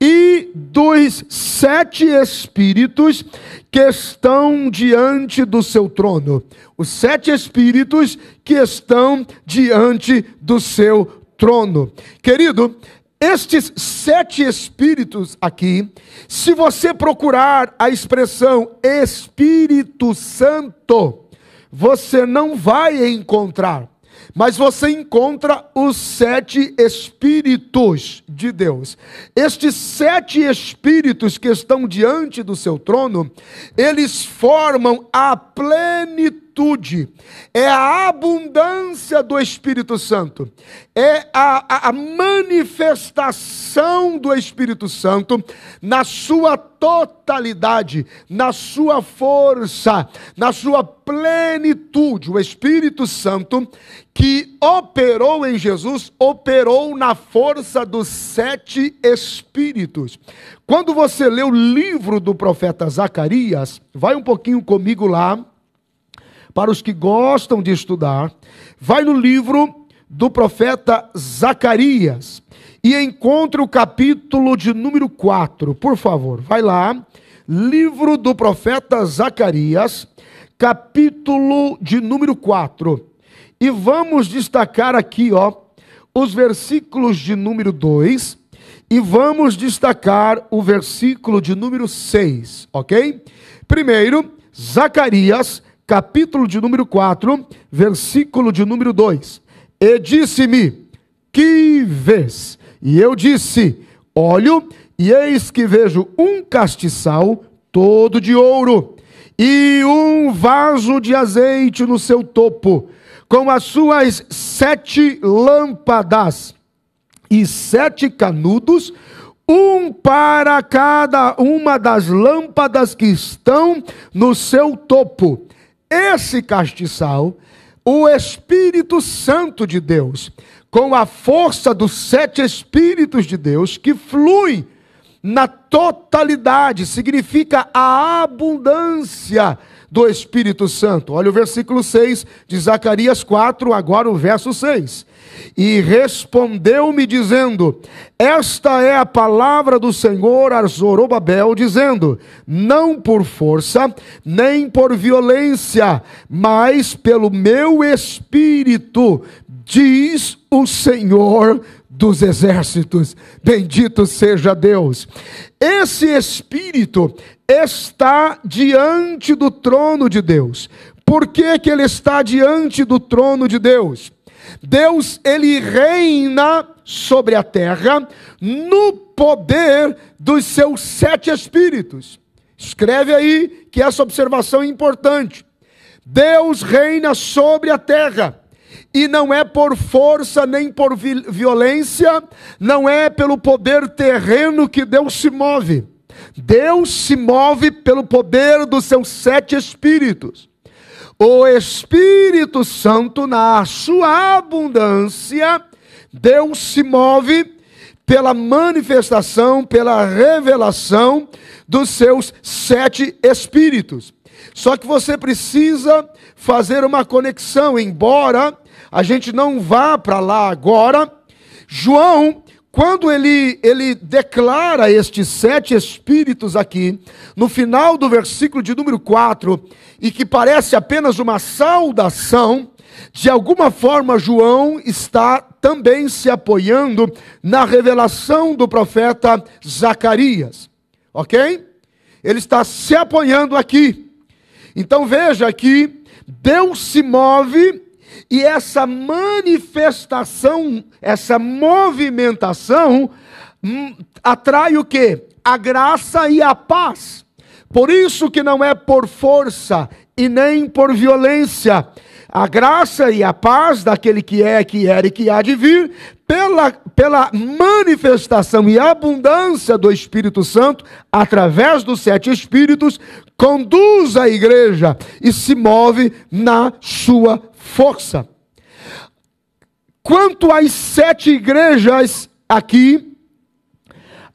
S1: e dos 7 espíritos que estão diante do seu trono, os 7 espíritos que estão diante do seu trono. Querido, estes 7 espíritos aqui, se você procurar a expressão Espírito Santo, você não vai encontrar, mas você encontra os 7 espíritos de Deus. Estes 7 espíritos que estão diante do seu trono, eles formam a plenitude, é a abundância do Espírito Santo, é a manifestação do Espírito Santo na sua totalidade, na sua força, na sua plenitude. O Espírito Santo que operou em Jesus, operou na força dos 7 espíritos. Quando você lê o livro do profeta Zacarias, vai um pouquinho comigo lá, para os que gostam de estudar, vai no livro do profeta Zacarias e encontre o capítulo de número 4, por favor, vai lá, livro do profeta Zacarias, capítulo de número 4, e vamos destacar aqui, ó, os versículos de número 2, e vamos destacar o versículo de número 6, ok? Primeiro, Zacarias, capítulo de número 4, versículo de número 2. E disse-me, que vês? E eu disse, olho, e eis que vejo um castiçal todo de ouro, e um vaso de azeite no seu topo, com as suas 7 lâmpadas e 7 canudos, um para cada uma das lâmpadas que estão no seu topo. Esse castiçal, o Espírito Santo de Deus, com a força dos 7 Espíritos de Deus, que flui na totalidade, significa a abundância do Espírito Santo. Olha o versículo 6 de Zacarias 4, agora o verso 6. E respondeu-me dizendo: esta é a palavra do Senhor a Zorobabel, dizendo: não por força, nem por violência, mas pelo meu Espírito, diz o Senhor dos exércitos. Bendito seja Deus. Esse Espírito está diante do trono de Deus. Por que que ele está diante do trono de Deus? Deus, ele reina sobre a terra no poder dos seus 7 Espíritos. Escreve aí que essa observação é importante. Deus reina sobre a terra. E não é por força nem por violência, não é pelo poder terreno que Deus se move. Deus se move pelo poder dos seus 7 Espíritos. O Espírito Santo, na sua abundância, Deus se move pela manifestação, pela revelação dos seus 7 Espíritos. Só que você precisa fazer uma conexão, embora a gente não vá para lá agora. João, quando ele declara estes 7 Espíritos aqui, no final do versículo de número 4, e que parece apenas uma saudação, de alguma forma João está também se apoiando na revelação do profeta Zacarias, ok? Ele está se apoiando aqui. Então veja que Deus se move, e essa manifestação, essa movimentação, atrai o quê? A graça e a paz. Por isso que não é por força e nem por violência. A graça e a paz daquele que é, que era e que há de vir, pela manifestação e abundância do Espírito Santo, através dos 7 Espíritos, conduz a igreja e se move na sua força. Quanto às 7 igrejas aqui,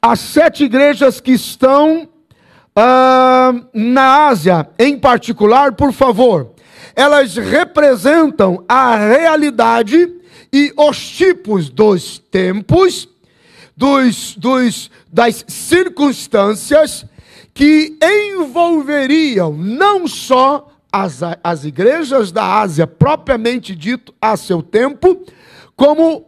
S1: as 7 igrejas que estão na Ásia, em particular, por favor, elas representam a realidade e os tipos dos tempos, das circunstâncias que envolveriam não só as igrejas da Ásia, propriamente dito, a seu tempo, como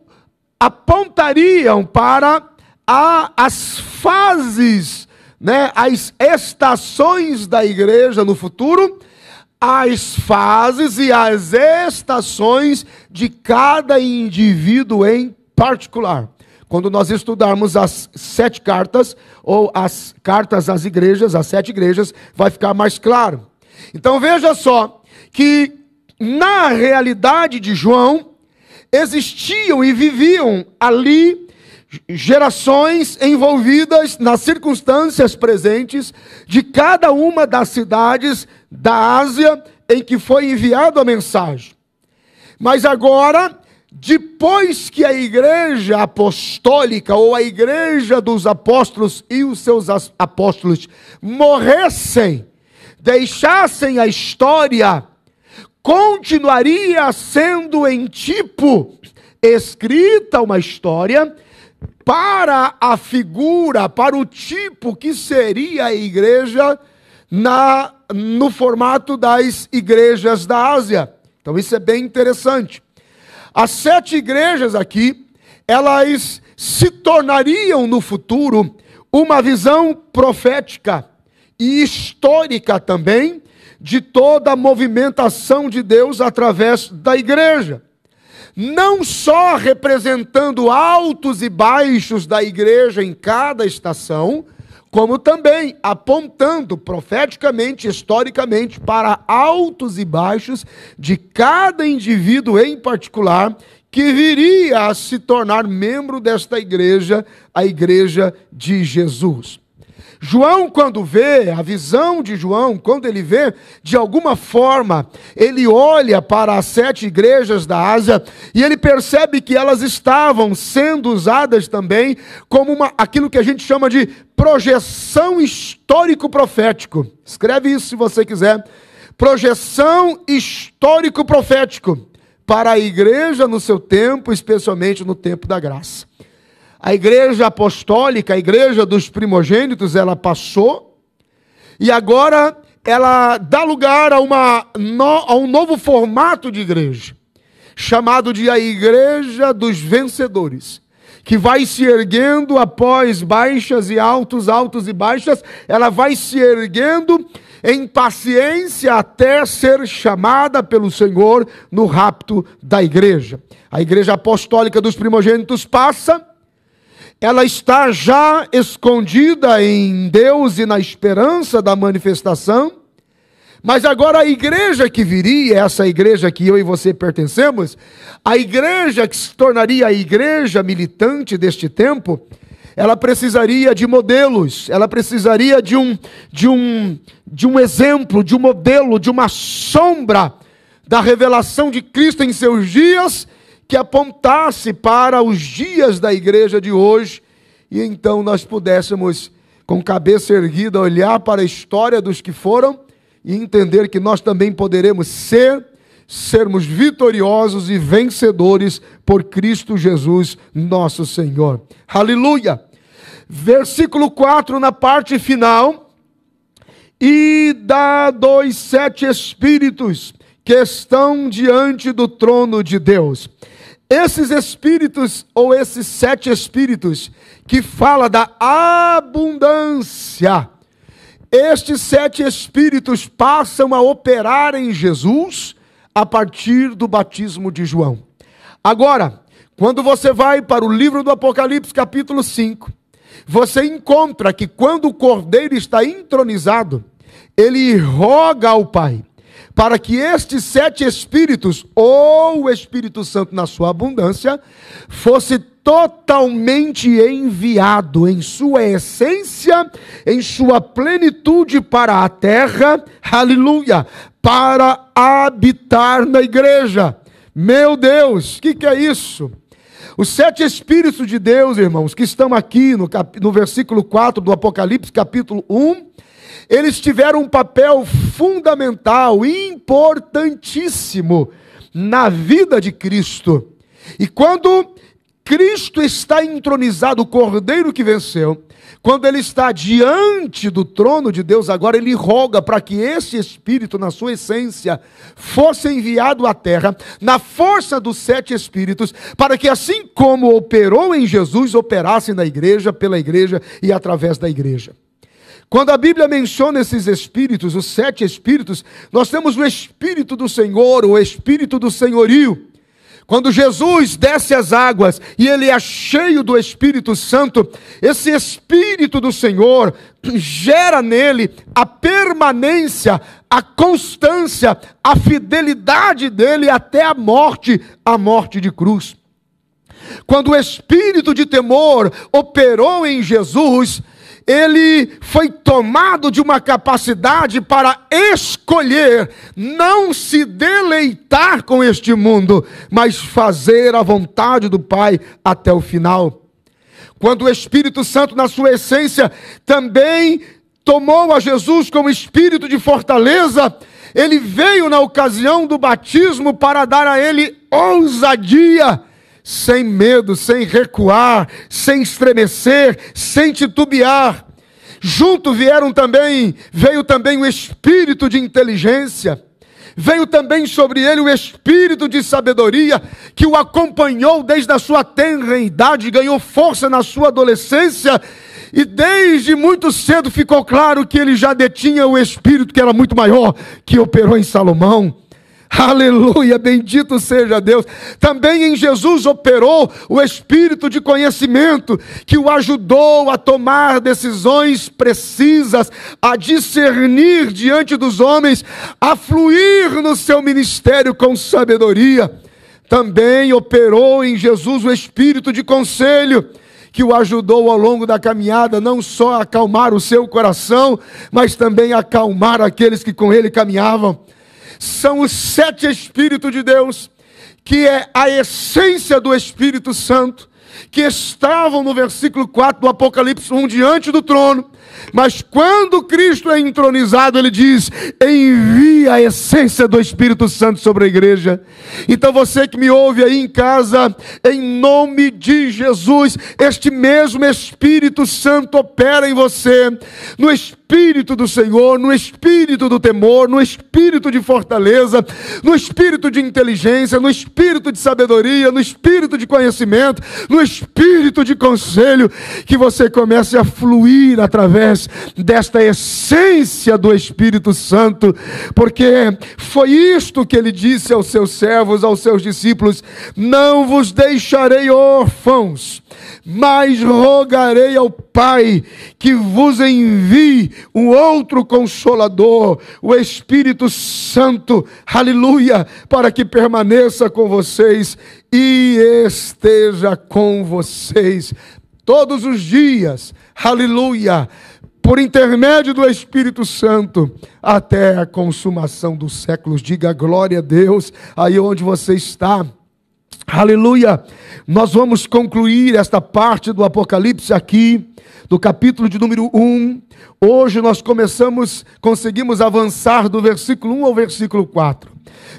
S1: apontariam para as fases, né, as estações da igreja no futuro, as fases e as estações de cada indivíduo em particular. Quando nós estudarmos as 7 cartas, ou as cartas às igrejas, as 7 igrejas, vai ficar mais claro. Então veja só, que na realidade de João, existiam e viviam ali gerações envolvidas nas circunstâncias presentes de cada uma das cidades da Ásia em que foi enviada a mensagem. Mas agora, depois que a igreja apostólica, ou a igreja dos apóstolos e os seus apóstolos morressem, deixassem a história, continuaria sendo em tipo escrita uma história para a figura, para o tipo que seria a igreja no formato das igrejas da Ásia. Então isso é bem interessante. As 7 igrejas aqui, elas se tornariam no futuro uma visão profética e histórica também de toda a movimentação de Deus através da igreja. Não só representando altos e baixos da igreja em cada estação, como também apontando profeticamente, historicamente, para altos e baixos de cada indivíduo em particular que viria a se tornar membro desta igreja, a igreja de Jesus. João, quando vê, a visão de João, quando ele vê, de alguma forma, ele olha para as 7 igrejas da Ásia e ele percebe que elas estavam sendo usadas também como aquilo que a gente chama de projeção histórico-profético. Escreve isso se você quiser. Projeção histórico-profético para a igreja no seu tempo, especialmente no tempo da graça. A igreja apostólica, a igreja dos primogênitos, ela passou e agora ela dá lugar a um novo formato de igreja, chamado de a igreja dos vencedores, que vai se erguendo após baixas e altos, altos e baixas, ela vai se erguendo em paciência até ser chamada pelo Senhor no rapto da igreja. A igreja apostólica dos primogênitos passa. Ela está já escondida em Deus e na esperança da manifestação, mas agora a igreja que viria, essa igreja que eu e você pertencemos, a igreja que se tornaria a igreja militante deste tempo, ela precisaria de modelos, ela precisaria de um exemplo, de um modelo, de uma sombra da revelação de Cristo em seus dias, que apontasse para os dias da igreja de hoje, e então nós pudéssemos, com cabeça erguida, olhar para a história dos que foram, e entender que nós também poderemos sermos vitoriosos e vencedores por Cristo Jesus, nosso Senhor. Aleluia! Versículo 4, na parte final: e dá 7 espíritos que estão diante do trono de Deus. Esses espíritos, ou esses 7 espíritos, que fala da abundância, estes 7 espíritos passam a operar em Jesus a partir do batismo de João. Agora, quando você vai para o livro do Apocalipse, capítulo 5, você encontra que quando o Cordeiro está entronizado, ele roga ao Pai para que estes 7 espíritos, ou o Espírito Santo na sua abundância, fosse totalmente enviado em sua essência, em sua plenitude para a terra, aleluia, para habitar na igreja. Meu Deus, o que é isso? Os 7 Espíritos de Deus, irmãos, que estão aqui no versículo 4 do Apocalipse, capítulo 1, eles tiveram um papel fundamental, importantíssimo na vida de Cristo. E quando Cristo está entronizado, o Cordeiro que venceu, quando ele está diante do trono de Deus, agora ele roga para que esse Espírito, na sua essência, fosse enviado à terra, na força dos 7 Espíritos, para que assim como operou em Jesus, operasse na igreja, pela igreja e através da igreja. Quando a Bíblia menciona esses Espíritos, os 7 Espíritos, nós temos o Espírito do Senhor, o Espírito do Senhorio. Quando Jesus desce as águas e ele é cheio do Espírito Santo, esse Espírito do Senhor gera nele a permanência, a constância, a fidelidade dele até a morte de cruz. Quando o Espírito de temor operou em Jesus, ele foi tomado de uma capacidade para escolher, não se deleitar com este mundo, mas fazer a vontade do Pai até o final. Quando o Espírito Santo, na sua essência, também tomou a Jesus como espírito de fortaleza, ele veio na ocasião do batismo para dar a ele ousadia, sem medo, sem recuar, sem estremecer, sem titubear. Junto veio também o espírito de inteligência, veio também sobre ele o espírito de sabedoria, que o acompanhou desde a sua tenra idade, ganhou força na sua adolescência, e desde muito cedo ficou claro que ele já detinha o espírito que era muito maior, que operou em Salomão. Aleluia, bendito seja Deus. Também em Jesus operou o espírito de conhecimento, que o ajudou a tomar decisões precisas, a discernir diante dos homens, a fluir no seu ministério com sabedoria. Também operou em Jesus o espírito de conselho, que o ajudou ao longo da caminhada, não só a acalmar o seu coração, mas também a acalmar aqueles que com ele caminhavam. São os 7 Espíritos de Deus, que é a essência do Espírito Santo, que estavam no versículo 4 do Apocalipse 1 diante do trono. Mas quando Cristo é entronizado, ele diz: envia a essência do Espírito Santo sobre a igreja. Então você que me ouve aí em casa, em nome de Jesus, este mesmo Espírito Santo opera em você, no Espírito do Senhor, no espírito do temor, no espírito de fortaleza, no espírito de inteligência, no espírito de sabedoria, no espírito de conhecimento, no espírito de conselho, que você comece a fluir através desta essência do Espírito Santo, porque foi isto que ele disse aos seus servos, aos seus discípulos: não vos deixarei órfãos, mas rogarei ao Pai que vos envie um outro Consolador, o Espírito Santo, aleluia, para que permaneça com vocês e esteja com vocês todos os dias, aleluia, por intermédio do Espírito Santo, até a consumação dos séculos. Diga glória a Deus aí onde você está. Aleluia. Nós vamos concluir esta parte do Apocalipse aqui, do capítulo de número 1. Hoje nós conseguimos avançar do versículo 1 ao versículo 4.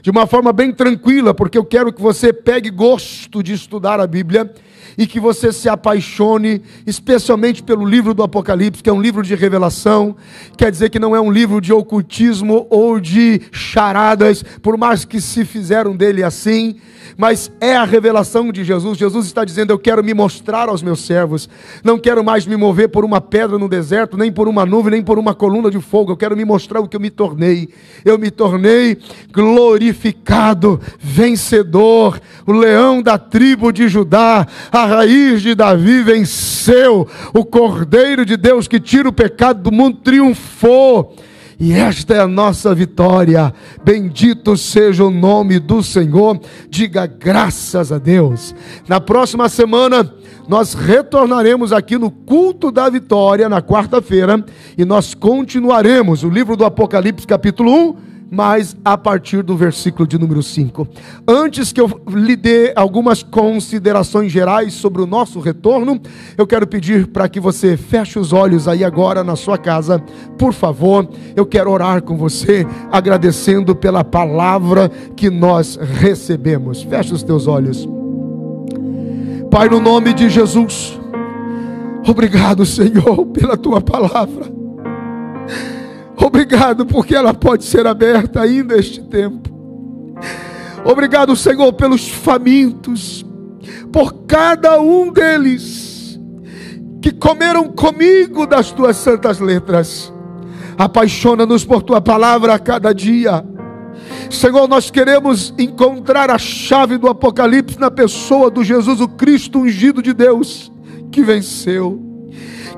S1: De uma forma bem tranquila, porque eu quero que você pegue gosto de estudar a Bíblia e que você se apaixone, especialmente pelo livro do Apocalipse, que é um livro de revelação. Quer dizer que não é um livro de ocultismo ou de charadas, por mais que se fizeram dele assim, mas é a revelação de Jesus. Jesus está dizendo: eu quero me mostrar aos meus servos, não quero mais me mover por uma pedra no deserto, nem por uma nuvem, nem por uma coluna de fogo. Eu quero me mostrar o que eu me tornei. Eu me tornei glorificado, vencedor, o leão da tribo de Judá, a raiz de Davi venceu, o Cordeiro de Deus que tira o pecado do mundo triunfou. E esta é a nossa vitória. Bendito seja o nome do Senhor. Diga graças a Deus. Na próxima semana nós retornaremos aqui no culto da vitória, na quarta-feira, e nós continuaremos o livro do Apocalipse capítulo 1, mas a partir do versículo de número 5. Antes que eu lhe dê algumas considerações gerais sobre o nosso retorno, eu quero pedir para que você feche os olhos aí agora na sua casa, por favor. Eu quero orar com você, agradecendo pela palavra que nós recebemos. Feche os teus olhos. Pai, no nome de Jesus, obrigado, Senhor, pela tua palavra. Obrigado porque ela pode ser aberta ainda este tempo. Obrigado, Senhor, pelos famintos, por cada um deles que comeram comigo das tuas santas letras. Apaixona-nos por tua palavra a cada dia. Senhor, nós queremos encontrar a chave do Apocalipse na pessoa do Jesus, o Cristo ungido de Deus, que venceu.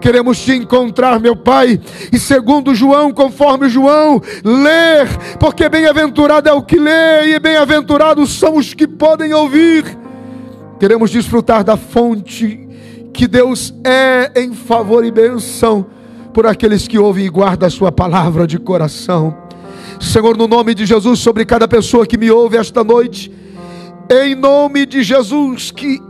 S1: Queremos te encontrar, meu Pai, e segundo João, conforme João, ler, porque bem-aventurado é o que lê, e bem-aventurados são os que podem ouvir. Queremos desfrutar da fonte que Deus é em favor e bênção por aqueles que ouvem e guardam a sua palavra de coração. Senhor, no nome de Jesus, sobre cada pessoa que me ouve esta noite, em nome de Jesus, que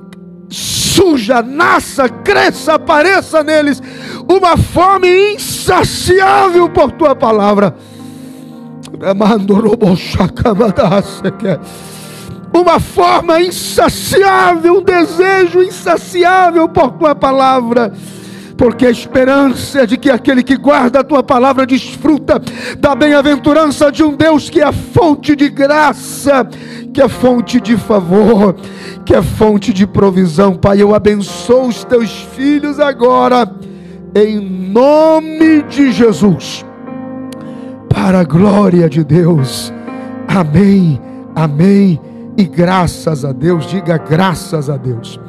S1: surja, nasça, cresça, apareça neles uma fome insaciável por tua palavra. Uma forma insaciável, um desejo insaciável por tua palavra, porque a esperança é de que aquele que guarda a tua palavra desfruta da bem-aventurança de um Deus que é a fonte de graça, que é fonte de favor, que é fonte de provisão. Pai, eu abençoo os teus filhos agora, em nome de Jesus, para a glória de Deus. Amém, Amém. E graças a Deus, diga graças a Deus.